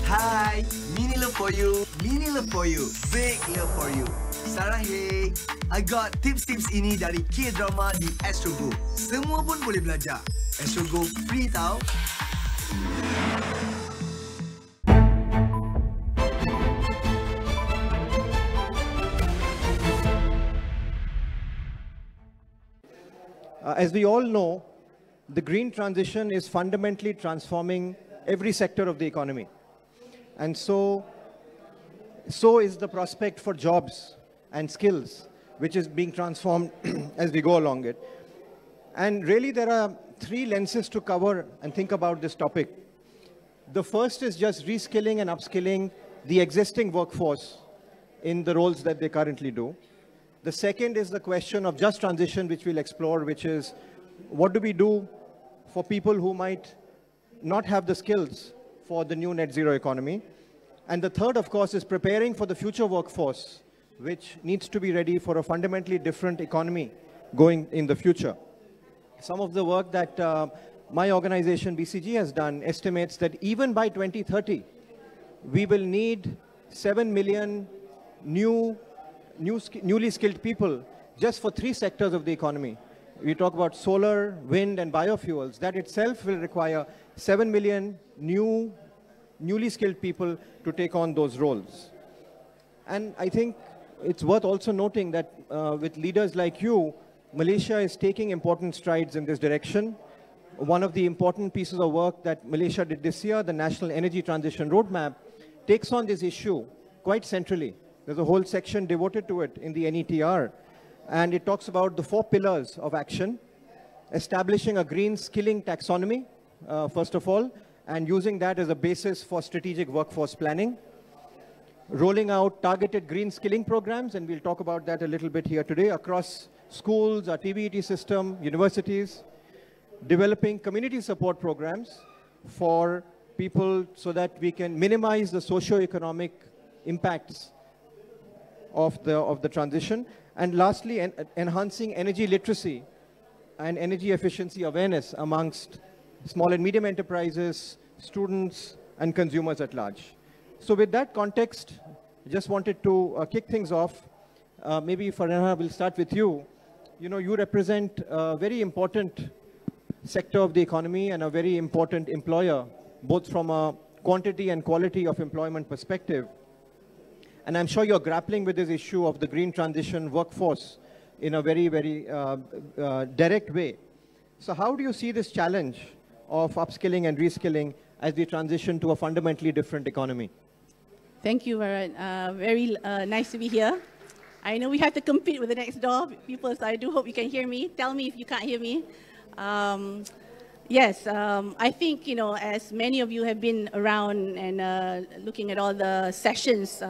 I: Hai, mini love for you, big love for you. Sarah, hey, I got tips-tips ini dari K-drama di Astro Go. Semua pun boleh belajar. Astro Go free tau.
Y: As we all know, the green transition is fundamentally transforming every sector of the economy. And so is the prospect for jobs and skills, which is being transformed as we go along it. And really there are 3 lenses to cover and think about this topic. The first is just reskilling and upskilling the existing workforce in the roles that they currently do. The second is the question of just transition, which we'll explore, which is what do we do for people who might not have the skills for the new net zero economy. And the third, of course, is preparing for the future workforce, which needs to be ready for a fundamentally different economy going in the future. Some of the work that my organization, BCG, has done estimates that even by 2030, we will need 7 million newly skilled people just for 3 sectors of the economy. We talk about solar, wind and biofuels. That itself will require 7 million newly skilled people to take on those roles. And I think it's worth also noting that with leaders like you, Malaysia is taking important strides in this direction. One of the important pieces of work that Malaysia did this year, the National Energy Transition Roadmap, takes on this issue quite centrally. There's a whole section devoted to it in the NETR. And it talks about the 4 pillars of action, establishing a green skilling taxonomy, first of all, and using that as a basis for strategic workforce planning, rolling out targeted green skilling programs, and we'll talk about that a little bit here today, across schools, our TVET system, universities, developing community support programs for people so that we can minimize the socio-economic impacts of the transition. And lastly, enhancing energy literacy and energy efficiency awareness amongst small and medium enterprises, students, and consumers at large. So with that context, I just wanted to kick things off. Maybe Farhana, we'll start with you. You know, you represent a very important sector of the economy and a very important employer, both from a quantity and quality of employment perspective. And I'm sure you're grappling with this issue of the green transition workforce in a very, very direct way. So how do you see this challenge of upskilling and reskilling as we transition to a fundamentally different economy?
G: Thank you, Varun. Very nice to be here. I know we have to compete with the next door people, so I do hope you can hear me. Tell me if you can't hear me. Yes, I think, you know, as many of you have been around and looking at all the sessions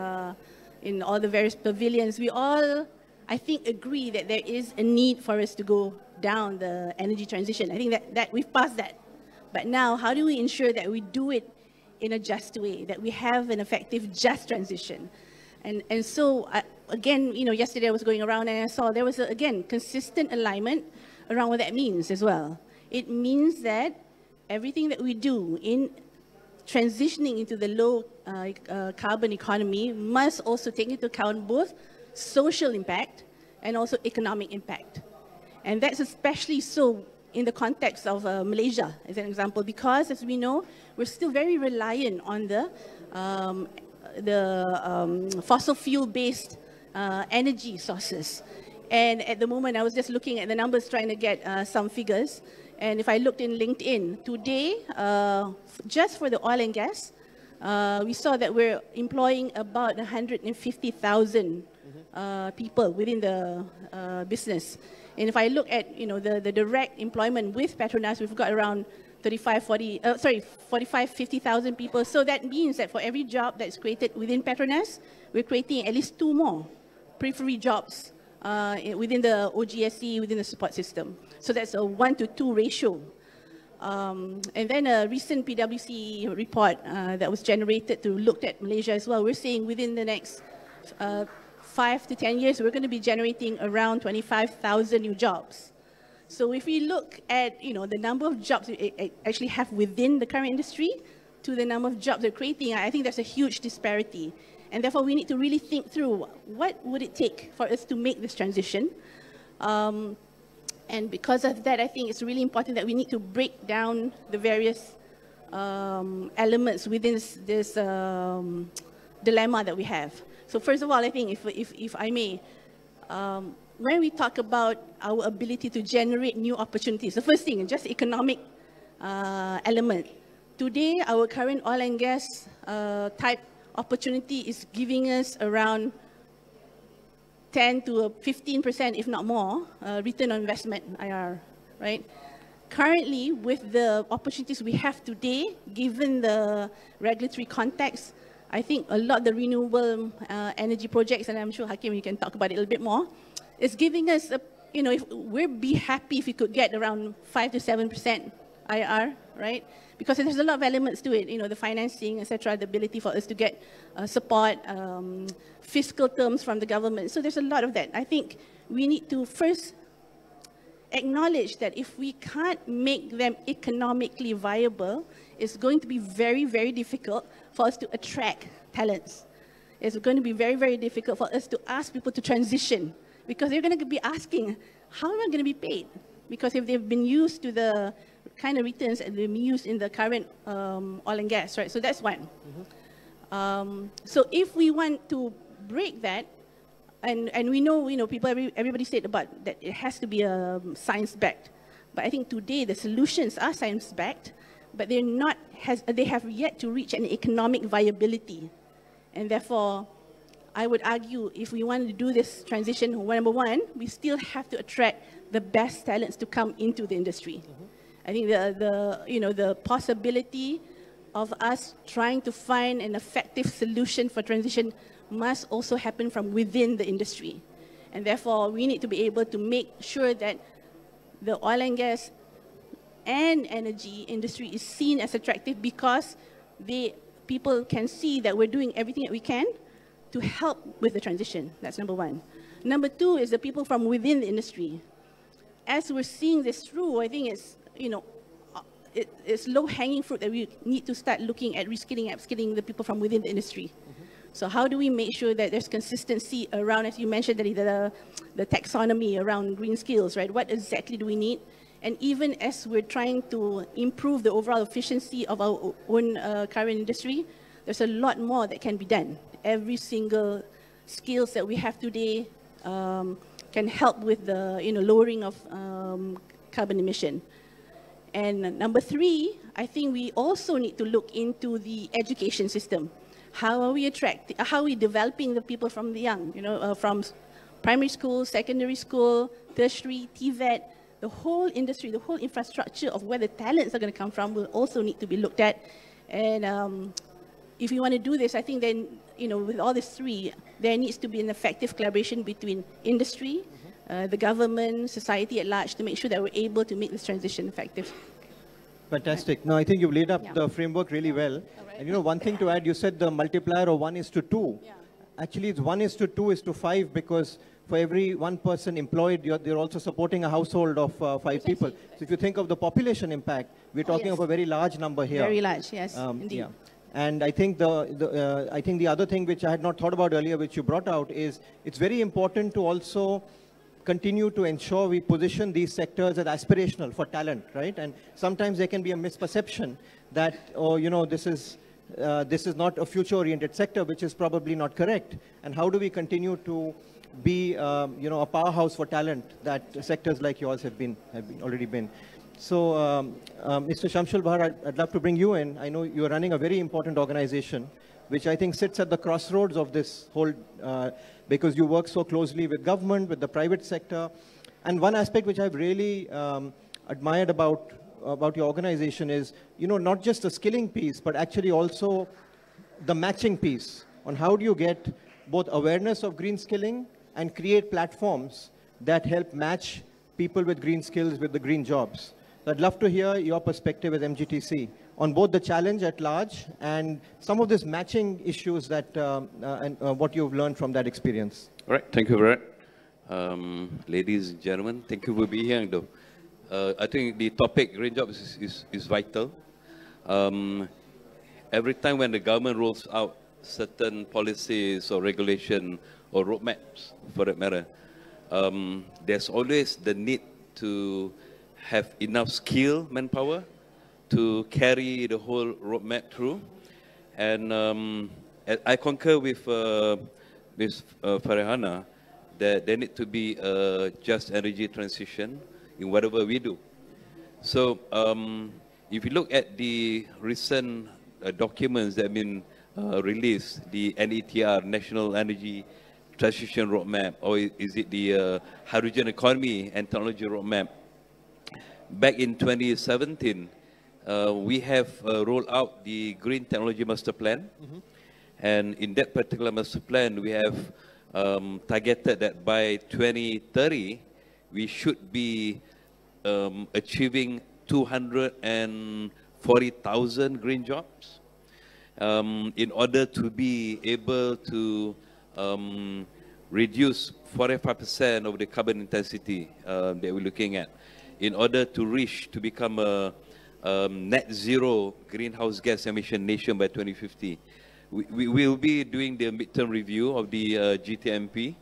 G: in all the various pavilions, we all, I think, agree that there is a need for us to go down the energy transition. I think that we've passed that. But now, how do we ensure that we do it in a just way, that we have an effective, just transition? And so, again, you know, yesterday I was going around and I saw there was, again, consistent alignment around what that means as well. It means that everything that we do in transitioning into the low carbon economy must also take into account both social impact and also economic impact. And that's especially so in the context of Malaysia, as an example, because, as we know, we're still very reliant on the fossil fuel-based energy sources. And at the moment, I was just looking at the numbers, trying to get some figures. And if I looked in LinkedIn, today, just for the oil and gas, we saw that we're employing about 150,000 people within the business. And if I look at, you know, the direct employment with Petronas, we've got around 50,000 people. So that means that for every job that's created within Petronas, we're creating at least 2 more periphery jobs within the OGSE, within the support system. So that's a 1 to 2 ratio. And then a recent PwC report that was generated to look at Malaysia as well, we're saying within the next 5 to 10 years, we're going to be generating around 25,000 new jobs. So if we look at, you know, the number of jobs we actually have within the current industry to the number of jobs they're creating, I think there's a huge disparity. And therefore, we need to really think through what would it take for us to make this transition. And because of that, I think it's really important that we need to break down the various elements within this dilemma that we have. So first of all, I think if I may, when we talk about our ability to generate new opportunities, the first thing, just economic element. Today, our current oil and gas type opportunity is giving us around 10 to 15%, if not more, return on investment, IR, right? Currently, with the opportunities we have today, given the regulatory context, I think a lot of the renewable energy projects, and I'm sure Hakim, you can talk about it a little bit more, is giving us, you know, we'd be happy if we could get around 5 to 7% IR, right? Because there's a lot of elements to it, you know, the financing, etc., the ability for us to get support, fiscal terms from the government. So there's a lot of that. I think we need to first acknowledge that if we can't make them economically viable, it's going to be very, very difficult for us to attract talents. It's going to be very, very difficult for us to ask people to transition, because they're going to be asking, how am I going to be paid? Because if they've been used to the kind of returns that they've been used in the current oil and gas, right? So that's one. So if we want to break that, and we know, you know, everybody said about that it has to be science-backed. But I think today the solutions are science-backed, but they have yet to reach an economic viability. And therefore, I would argue if we want to do this transition, number one, we still have to attract the best talents to come into the industry. I think the possibility of us trying to find an effective solution for transition must also happen from within the industry. And therefore, we need to be able to make sure that the oil and gas and energy industry is seen as attractive, because people can see that we're doing everything that we can to help with the transition. That's number one. Number two is the people from within the industry. As we're seeing this through, I think it's, you know, it's low-hanging fruit that we need to start looking at reskilling, upskilling the people from within the industry. So how do we make sure that there's consistency around, as you mentioned, the taxonomy around green skills, right? What exactly do we need? And even as we're trying to improve the overall efficiency of our own current industry, there's a lot more that can be done. Every single skills that we have today can help with the lowering of carbon emission. And number three, I think we also need to look into the education system. How are we developing the people from the young, from primary school, secondary school, tertiary, TVET, the whole industry, the whole infrastructure of where the talents are going to come from will also need to be looked at. And if you want to do this, I think then, with all these three, there needs to be an effective collaboration between industry, the government, society at large, to make sure that we're able to make this transition effective.
Y: Fantastic. No, I think you've laid up the framework really well. Right. And one thing to add, you said the multiplier of 1:2. Yeah. Actually, it's 1:2:5 because for every one person employed, you're also supporting a household of 5 people. So if you think of the population impact, we're talking of a very large number here.
G: Very large, yes, indeed.
Y: Yeah. And I think the other thing which I had not thought about earlier, which you brought out, is it's very important to also continue to ensure we position these sectors as aspirational for talent, right? And sometimes there can be a misperception that, this is not a future-oriented sector, which is probably not correct. And how do we continue to be, a powerhouse for talent that sectors like yours have already been? So, Mr. Shamsul Bahar, I'd love to bring you in. I know you're running a very important organization, which I think sits at the crossroads of this whole, because you work so closely with government, with the private sector. And one aspect which I've really admired about your organization is, not just the skilling piece, but actually also the matching piece on how do you get both awareness of green skilling and create platforms that help match people with green skills with the green jobs. So I'd love to hear your perspective as MGTC on both the challenge at large and some of these matching issues that and what you've learned from that experience.
K: All right, thank you, Brett. Ladies and gentlemen, thank you for being here. Though. I think the topic green jobs is vital. Every time when the government rolls out certain policies or regulation or roadmaps, for that matter, there's always the need to have enough skill, manpower, to carry the whole roadmap through. And I concur with Ms. Farihana that there need to be a just energy transition in whatever we do. So if you look at the recent documents that have been released, the NETR, National Energy Transition Roadmap, or is it the Hydrogen Economy and Technology Roadmap? Back in 2017, we have rolled out the Green Technology Master Plan. And in that particular master plan, we have targeted that by 2030, we should be achieving 240,000 green jobs in order to be able to reduce 45% of the carbon intensity that we're looking at, in order to become a net zero greenhouse gas emission nation by 2050. We will be doing the midterm review of the GTMP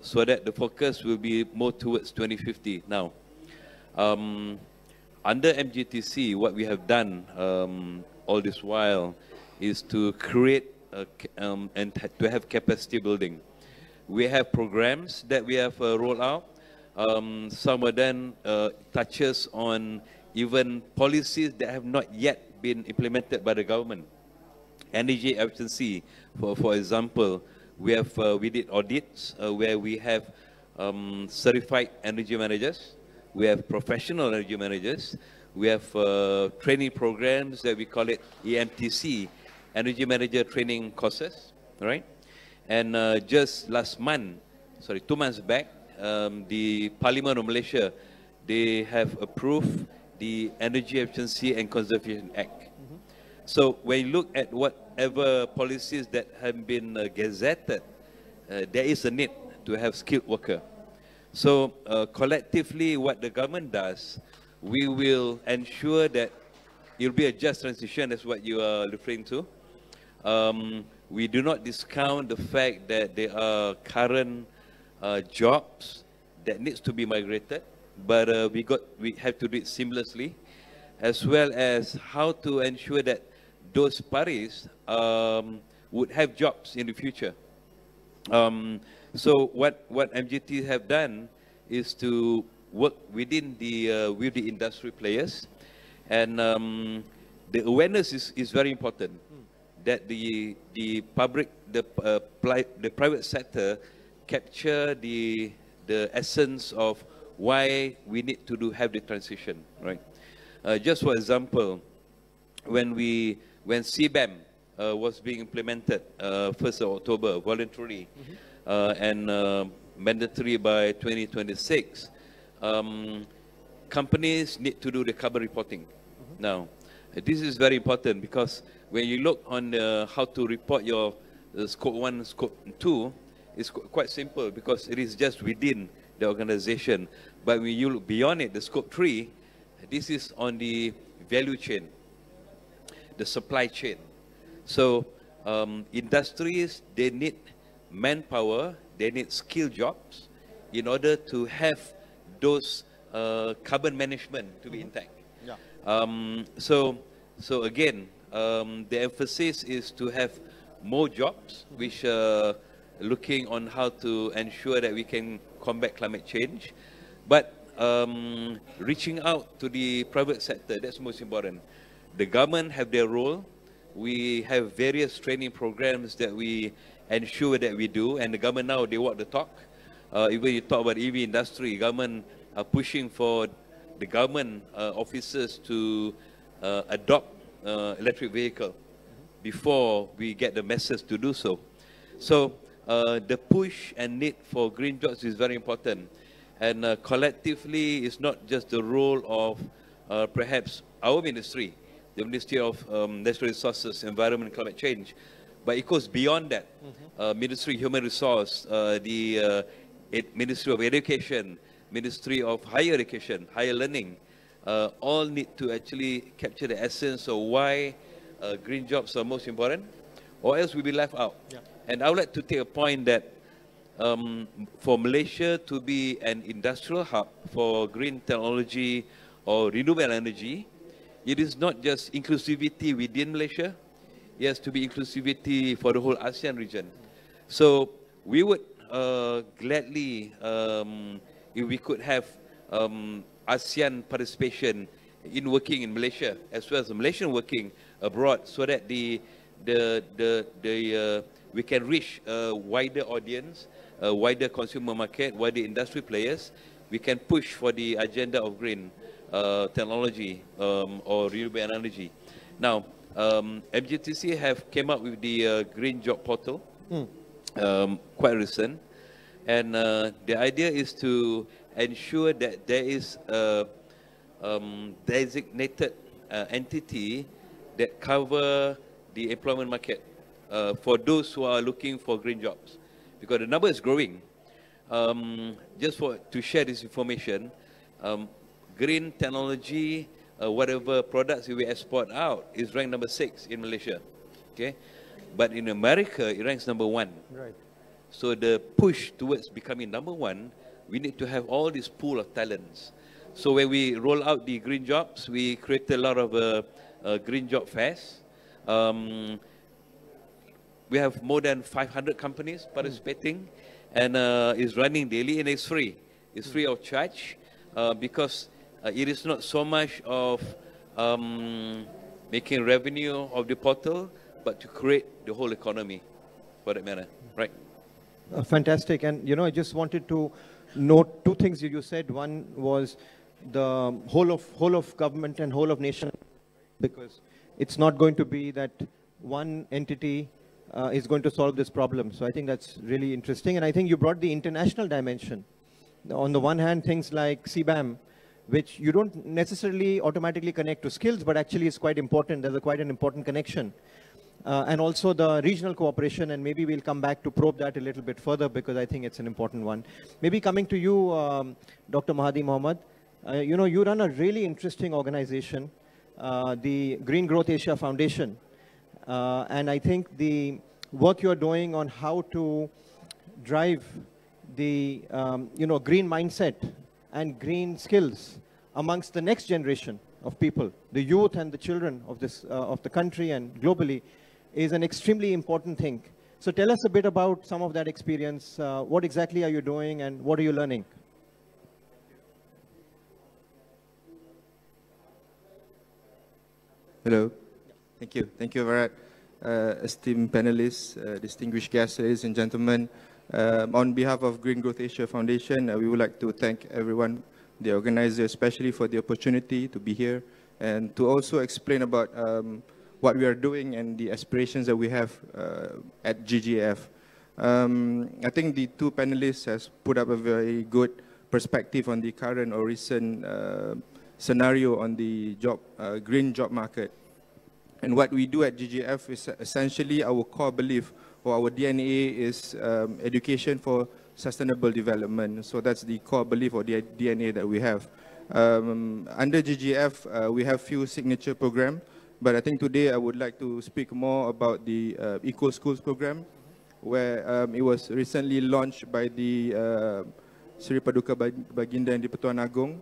K: so that the focus will be more towards 2050 now. Under MGTC, what we have done all this while is to create and to have capacity building. We have programs that we have rolled out. Some of them touches on even policies that have not yet been implemented by the government. Energy efficiency, for example, we did audits where we have certified energy managers, we have professional energy managers, we have training programs that we call it EMTC, Energy Manager Training Courses, right? And just last month, 2 months back, the Parliament of Malaysia, they have approved the Energy Efficiency and Conservation Act. So when you look at whatever policies that have been gazetted, there is a need to have skilled worker. So collectively, what the government does, we will ensure that it will be a just transition. That's what you are referring to. We do not discount the fact that there are current jobs that needs to be migrated, but we have to do it seamlessly, as well as how to ensure that those parties would have jobs in the future. So what MGT have done is to work within the with the industry players, and the awareness is very important. That the public, the private sector capture the essence of why we need to have the transition, right? Just for example, when CBAM was being implemented 1st of October, voluntary and mandatory by 2026, companies need to do the carbon reporting. Now, this is very important because when you look on how to report your scope 1, scope 2, it's quite simple because it is just within the organization. But when you look beyond it, the scope 3, this is on the value chain, the supply chain. So industries, they need manpower, they need skill jobs in order to have those carbon management to be intact. Yeah. So again, the emphasis is to have more jobs, which looking on how to ensure that we can combat climate change, but reaching out to the private sector, that's most important. The government have their role. We have various training programs that we ensure that we do, and the government now, they walk the talk. Even you talk about EV industry, government are pushing for the government officers to adopt electric vehicle before we get the message to do so. So the push and need for green jobs is very important. And collectively, it's not just the role of perhaps our ministry, the Ministry of Natural Resources, Environment and Climate Change, but it goes beyond that. Ministry of Human Resource, the Ministry of Education, Ministry of Higher Education, Higher Learning, all need to actually capture the essence of why green jobs are most important, or else we'll be left out. Yeah. And I would like to take a point that for Malaysia to be an industrial hub for green technology or renewable energy, it is not just inclusivity within Malaysia, it has to be inclusivity for the whole ASEAN region. So we would gladly, if we could have ASEAN participation in working in Malaysia, as well as the Malaysian working abroad, so that we can reach a wider audience, a wider consumer market, wider industry players. We can push for the agenda of green technology or renewable energy. Now, MGTC have came up with the Green Job Portal, quite recent, and the idea is to ensure that there is a designated entity that cover the employment market for those who are looking for green jobs, because the number is growing. Just to share this information, green technology, whatever products we export out, is ranked number 6 in Malaysia. Okay, but in America it ranks number 1. Right. So the push towards becoming number 1, we need to have all this pool of talents. So when we roll out the green jobs, we create a lot of green job fairs. We have more than 500 companies participating, and it's running daily, and it's free. It's free of charge because it is not so much of making revenue of the portal, but to create the whole economy for that matter, right?
Y: Fantastic. And, you know, I just wanted to note 2 things you said. One was the whole of government and whole of nation, because it's not going to be that one entity is going to solve this problem. So I think that's really interesting. And I think you brought the international dimension. On the one hand, things like CBAM, which you don't necessarily automatically connect to skills, but actually is quite important. There's quite an important connection. And also the regional cooperation, and maybe we'll come back to probe that a little bit further, because I think it's an important one. Maybe coming to you, Dr. Mahadi Mohammed, you know, you run a really interesting organization, the Green Growth Asia Foundation. And I think the work you're doing on how to drive the you know, green mindset and green skills amongst the next generation of people, the youth and the children of this of the country and globally, is an extremely important thing. So tell us a bit about some of that experience. What exactly are you doing and what are you learning?
L: Hello. Thank you, Varat. Esteemed panelists, distinguished guests, ladies and gentlemen. On behalf of Green Growth Asia Foundation, we would like to thank everyone, the organizer, especially for the opportunity to be here and to also explain about what we are doing and the aspirations that we have at GGF. I think the two panelists has put up a very good perspective on the current or recent scenario on the green job market. And what we do at GGF is essentially our core belief or our DNA is education for sustainable development. So that's the core belief or the DNA that we have. Under GGF, we have few signature programs, but I think today I would like to speak more about the Eco Schools program, where it was recently launched by the Sri Paduka Baginda and Di-Pertuan Agong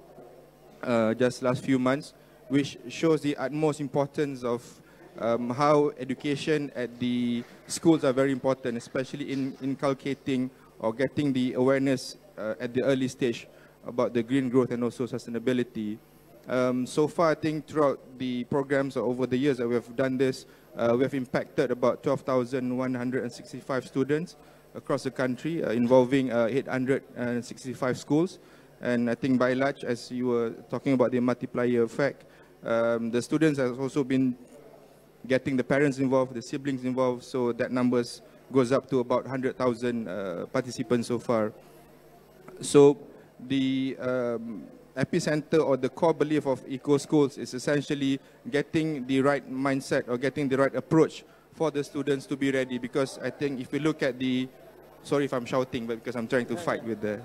L: just last few months, which shows the utmost importance of how education at the schools are very important, especially in inculcating or getting the awareness at the early stage about the green growth and also sustainability. So far, I think throughout the programs or over the years that we have done this, we have impacted about 12,165 students across the country, involving 865 schools. And I think by and large, as you were talking about the multiplier effect, the students have also been getting the parents involved, the siblings involved, so that numbers goes up to about 100,000 participants so far. So the epicenter or the core belief of Eco Schools is essentially getting the right mindset or getting the right approach for the students to be ready, because I think if we look at the, sorry if I'm shouting, but because I'm trying to fight with the,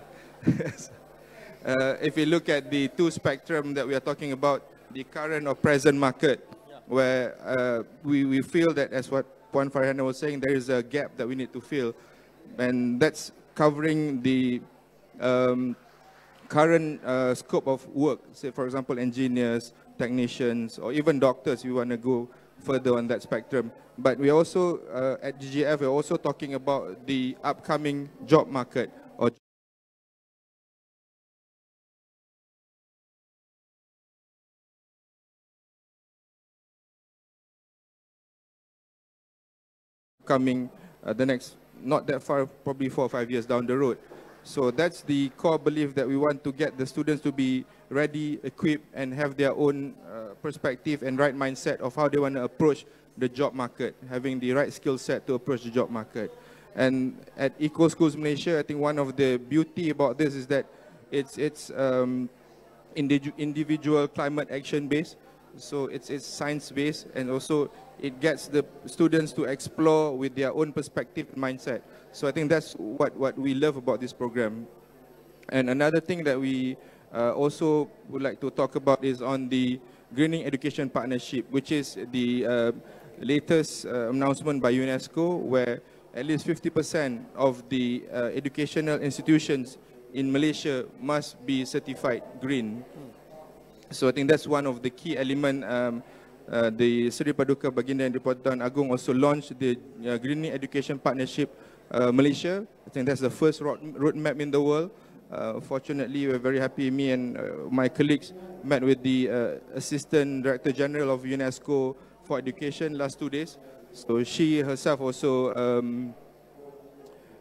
L: if we look at the two spectrum that we are talking about, the current or present market, where we feel that, as what Puan Farhana was saying, there is a gap that we need to fill, and that's covering the current scope of work, say for example engineers, technicians, or even doctors, we want to go further on that spectrum. But we also, at GGF, we're also talking about the upcoming job market, or coming the next, not that far, probably 4 or 5 years down the road. So that's the core belief, that we want to get the students to be ready, equipped, and have their own perspective and right mindset of how they want to approach the job market, having the right skill set to approach the job market. And at Eco Schools Malaysia, I think one of the beauty about this is that it's individual climate action based, so it's science based, and also it gets the students to explore with their own perspective and mindset. So I think that's what we love about this program. And another thing that we also would like to talk about is on the Greening Education Partnership, which is the latest announcement by UNESCO, where at least 50% of the educational institutions in Malaysia must be certified green. So I think that's one of the key elements. The Sri Paduka Baginda and Di-Pertuan Agong also launched the Greening Education Partnership Malaysia. I think that's the first roadmap in the world. Fortunately, we're very happy, me and my colleagues met with the Assistant Director General of UNESCO for Education last 2 days. So she herself also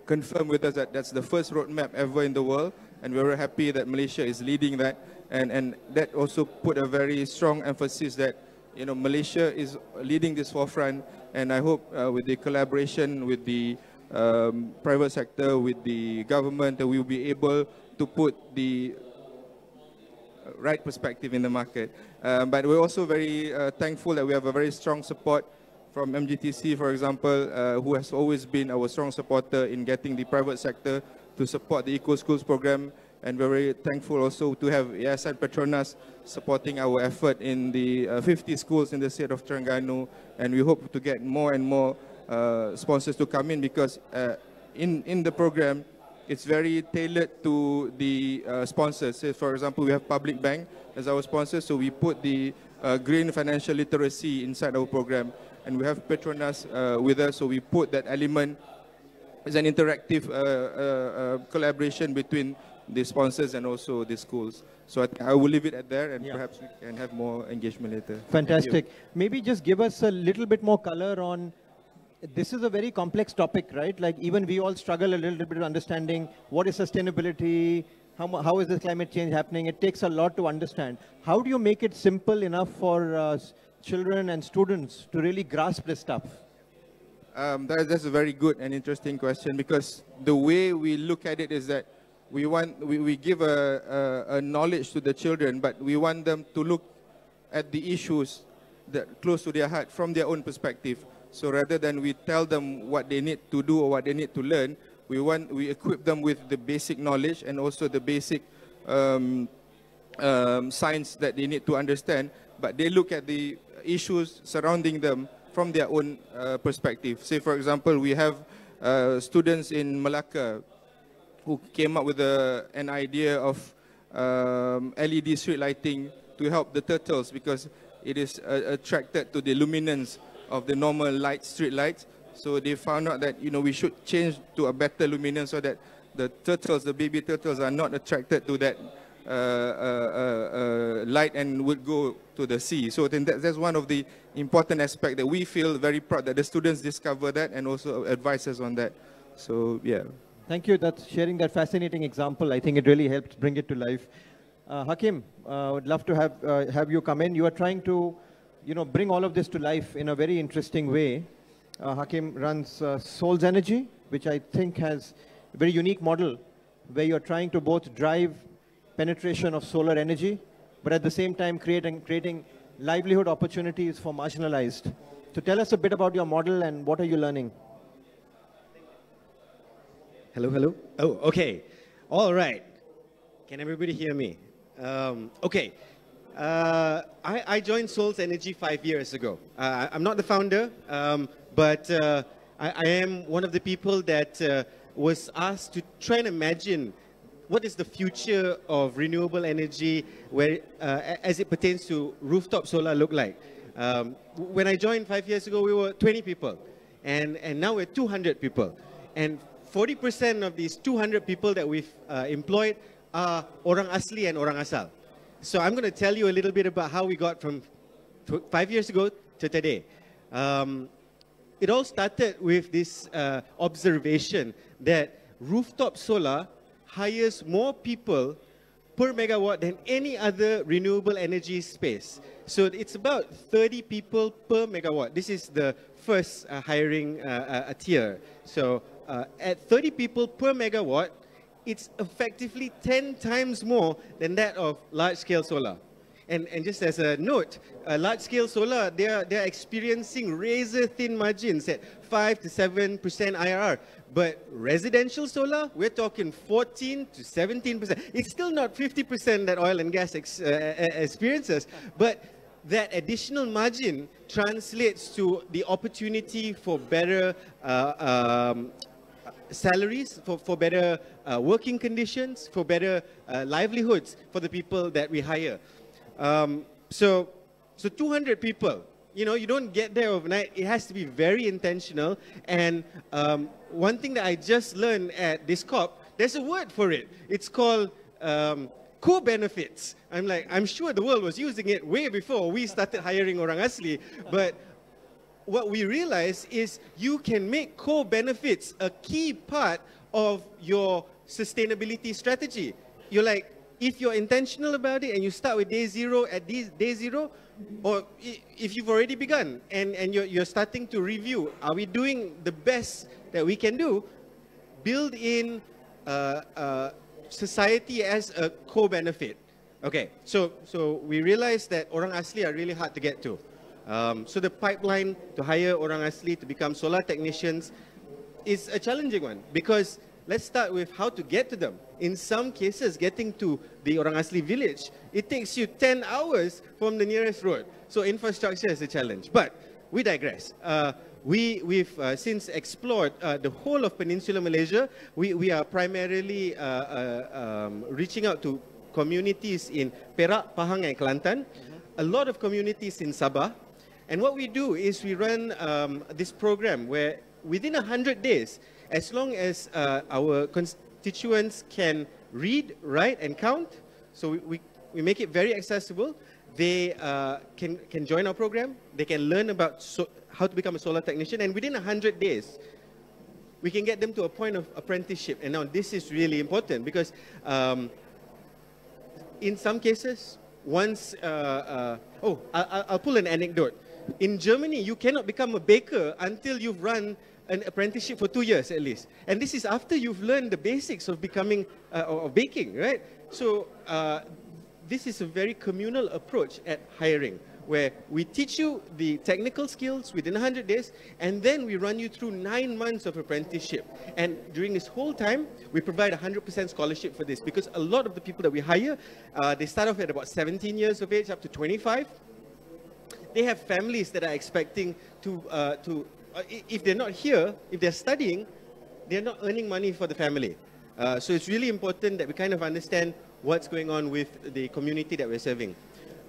L: confirmed with us that that's the first roadmap ever in the world, and we're very happy that Malaysia is leading that. And that also put a very strong emphasis that, you know, Malaysia is leading this forefront, and I hope with the collaboration with the private sector, with the government, that we will be able to put the right perspective in the market. But we're also very thankful that we have a very strong support from MGTC, for example, who has always been our strong supporter in getting the private sector to support the Eco Schools program. And we're very thankful also to have Yayasan Petronas supporting our effort in the 50 schools in the state of Terengganu. And we hope to get more and more sponsors to come in, because in the program, it's very tailored to the sponsors. Say, for example, we have Public Bank as our sponsor, so we put the green financial literacy inside our program. And we have Petronas with us, so we put that element as an interactive collaboration between the sponsors and also the schools. So I will leave it at there, and perhaps we can have more engagement later.
Y: Fantastic. Maybe just give us a little bit more color on, this is a very complex topic, right? Like even we all struggle a little bit of understanding what is sustainability, how is the climate change happening? It takes a lot to understand. How do you make it simple enough for children and students to really grasp this stuff?
L: That's a very good and interesting question, because the way we look at it is that we give a knowledge to the children, but we want them to look at the issues that close to their heart from their own perspective. So rather than we tell them what they need to do or what they need to learn, we equip them with the basic knowledge and also the basic science that they need to understand, but they look at the issues surrounding them from their own perspective. Say, for example, we have students in Malacca who came up with an idea of LED street lighting to help the turtles, because it is attracted to the luminance of the normal street lights. So they found out that, we should change to a better luminance so that the turtles, the baby turtles, are not attracted to that light and would go to the sea. So then that's one of the important aspects that we feel very proud that the students discover that and also advise us on that. So yeah.
Y: Thank you. That's sharing that fascinating example. I think it really helped bring it to life. Hakim, would love to have you come in. You are trying to, bring all of this to life in a very interesting way. Hakim runs Souls Energy, which I think has a very unique model where you're trying to both drive penetration of solar energy, but at the same time creating livelihood opportunities for marginalized. So tell us a bit about your model and what are you learning?
N: Hello, hello. Oh, okay. All right. Can everybody hear me? Okay. I joined Souls Energy 5 years ago. I'm not the founder, but I am one of the people that was asked to try and imagine what is the future of renewable energy where, as it pertains to rooftop solar look like. When I joined 5 years ago, we were 20 people, and now we're 200 people. And 40% of these 200 people that we've employed are orang asli and orang asal. So I'm going to tell you a little bit about how we got from 5 years ago to today. It all started with this observation that rooftop solar hires more people per megawatt than any other renewable energy space. So it's about 30 people per megawatt. This is the first hiring tier. So at 30 people per megawatt, it's effectively 10 times more than that of large-scale solar. And just as a note, large-scale solar, they're experiencing razor-thin margins at 5 to 7% IRR. But residential solar, we're talking 14 to 17%. It's still not 50% that oil and gas experiences, but that additional margin translates to the opportunity for better salaries, for better working conditions, for better livelihoods for the people that we hire. So 200 people, you don't get there overnight. It has to be very intentional. And one thing that I just learned at this COP, there's a word for it. It's called co-benefits. I'm sure the world was using it way before we started hiring orang asli. But what we realize is you can make co-benefits a key part of your sustainability strategy. You're like, if you're intentional about it and you start with day zero at day zero, or if you've already begun and you're starting to review, are we doing the best that we can do? Build in society as a co-benefit. Okay, so we realize that orang asli are really hard to get to. So the pipeline to hire orang asli to become solar technicians is a challenging one, because let's start with how to get to them. In some cases, getting to the orang asli village, it takes you 10 hours from the nearest road. So infrastructure is a challenge. But we digress. We've since explored the whole of Peninsular Malaysia. We are primarily reaching out to communities in Perak, Pahang and Kelantan, a lot of communities in Sabah. And what we do is we run this program where within 100 days, as long as our constituents can read, write, and count. So we make it very accessible. They can join our program. They can learn about how to become a solar technician. And within 100 days, we can get them to a point of apprenticeship. And now this is really important because in some cases, once, I'll pull an anecdote. In Germany, you cannot become a baker until you've run an apprenticeship for 2 years at least. And this is after you've learned the basics of becoming, of baking, right? So this is a very communal approach at hiring, where we teach you the technical skills within 100 days, and then we run you through 9 months of apprenticeship. And during this whole time, we provide 100% scholarship for this, because a lot of the people that we hire, they start off at about 17 years of age, up to 25. They have families that are expecting to if they're not here, if they're studying, they're not earning money for the family. So it's really important that we kind of understand what's going on with the community that we're serving.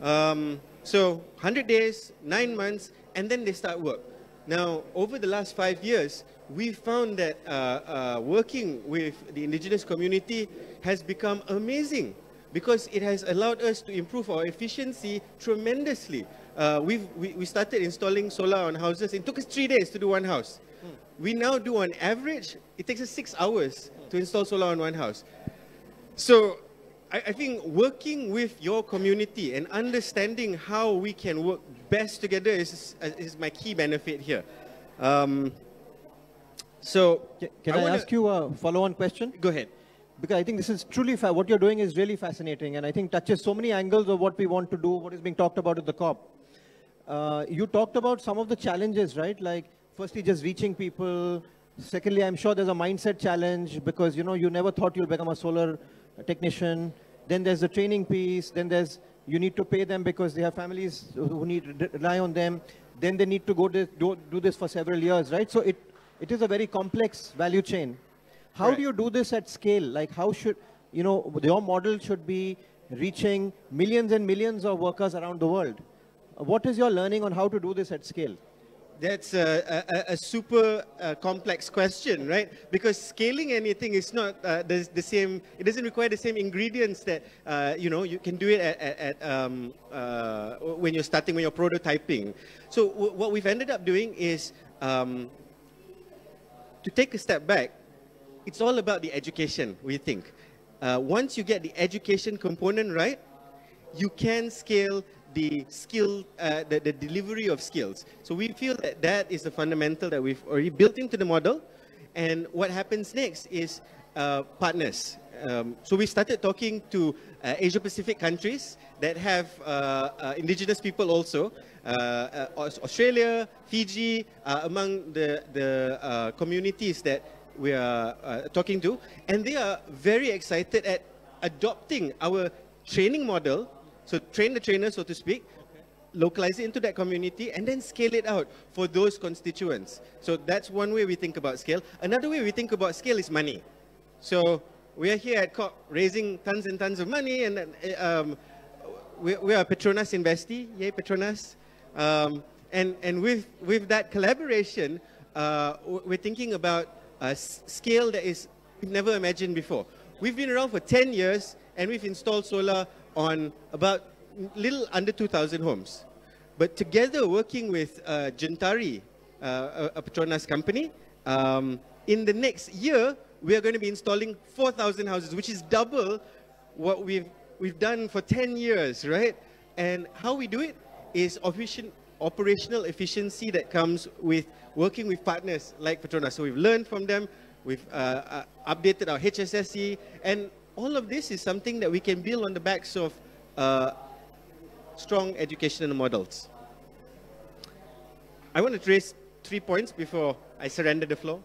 N: So 100 days, 9 months, and then they start work. Now, over the last 5 years, we've found that working with the indigenous community has become amazing, because it has allowed us to improve our efficiency tremendously. We started installing solar on houses. It took us 3 days to do one house. We now do, on average, it takes us 6 hours to install solar on one house. So I think working with your community and understanding how we can work best together is my key benefit here. So
Y: can I ask you a follow-on question?
N: Go ahead.
Y: Because I think this is truly, what you're doing is really fascinating, and I think touches so many angles of what we want to do, what is being talked about at the COP. You talked about some of the challenges, right? Like, firstly, just reaching people. Secondly, I'm sure there's a mindset challenge, because, you know, you never thought you'll become a solar technician. Then there's the training piece. Then there's, you need to pay them because they have families who need to rely on them. Then they need to go do this for several years, right? So it is a very complex value chain. How do you do this at scale? Like, how should, you know, your model should be reaching millions and millions of workers around the world. What is your learning on how to do this at scale?
N: That's a super complex question, right? Because scaling anything is not the same. It doesn't require the same ingredients that you know, you can do it when you're starting, when you're prototyping. So what we've ended up doing is to take a step back. It's all about the education, we think. Once you get the education component right, you can scale the skill, the delivery of skills. So we feel that that is the fundamental that we've already built into the model. And what happens next is partners. So we started talking to Asia-Pacific countries that have indigenous people also. Australia, Fiji, among the communities that we are talking to. And they are very excited at adopting our training model. So train the trainer, so to speak, localize it into that community, and then scale it out for those constituents. So that's one way we think about scale. Another way we think about scale is money. So we are here at COP raising tons and tons of money, and we are a Petronas investee, yay Petronas. And with that collaboration, we're thinking about a scale that is we've never imagined before. We've been around for 10 years, and we've installed solar on about little under 2,000 homes. But together, working with Gentari, a Petronas company, in the next year, we are going to be installing 4,000 houses, which is double what we've done for 10 years, right? And how we do it is operational efficiency that comes with working with partners like Petronas. So we've learned from them, we've updated our HSSE, and all of this is something that we can build on the backs of strong educational models. I want to raise 3 points before I surrender the floor.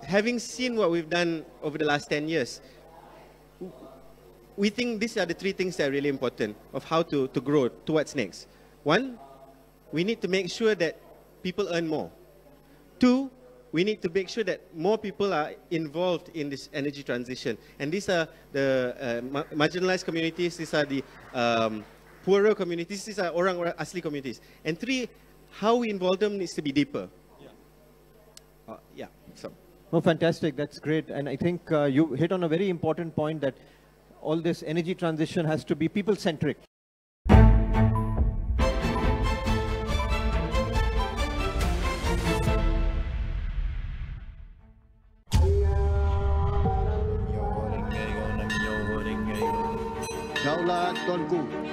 N: Having seen what we've done over the last 10 years, we think these are the 3 things that are really important of how to grow to what's next. 1, we need to make sure that people earn more. 2, we need to make sure that more people are involved in this energy transition. And these are the marginalized communities, these are the poorer communities, these are orang asli communities. And 3, how we involve them needs to be deeper.
Y: Yeah.
N: So.
Y: No, fantastic. That's great. And I think you hit on a very important point that all this energy transition has to be people-centric.
J: Daulat Tuanku,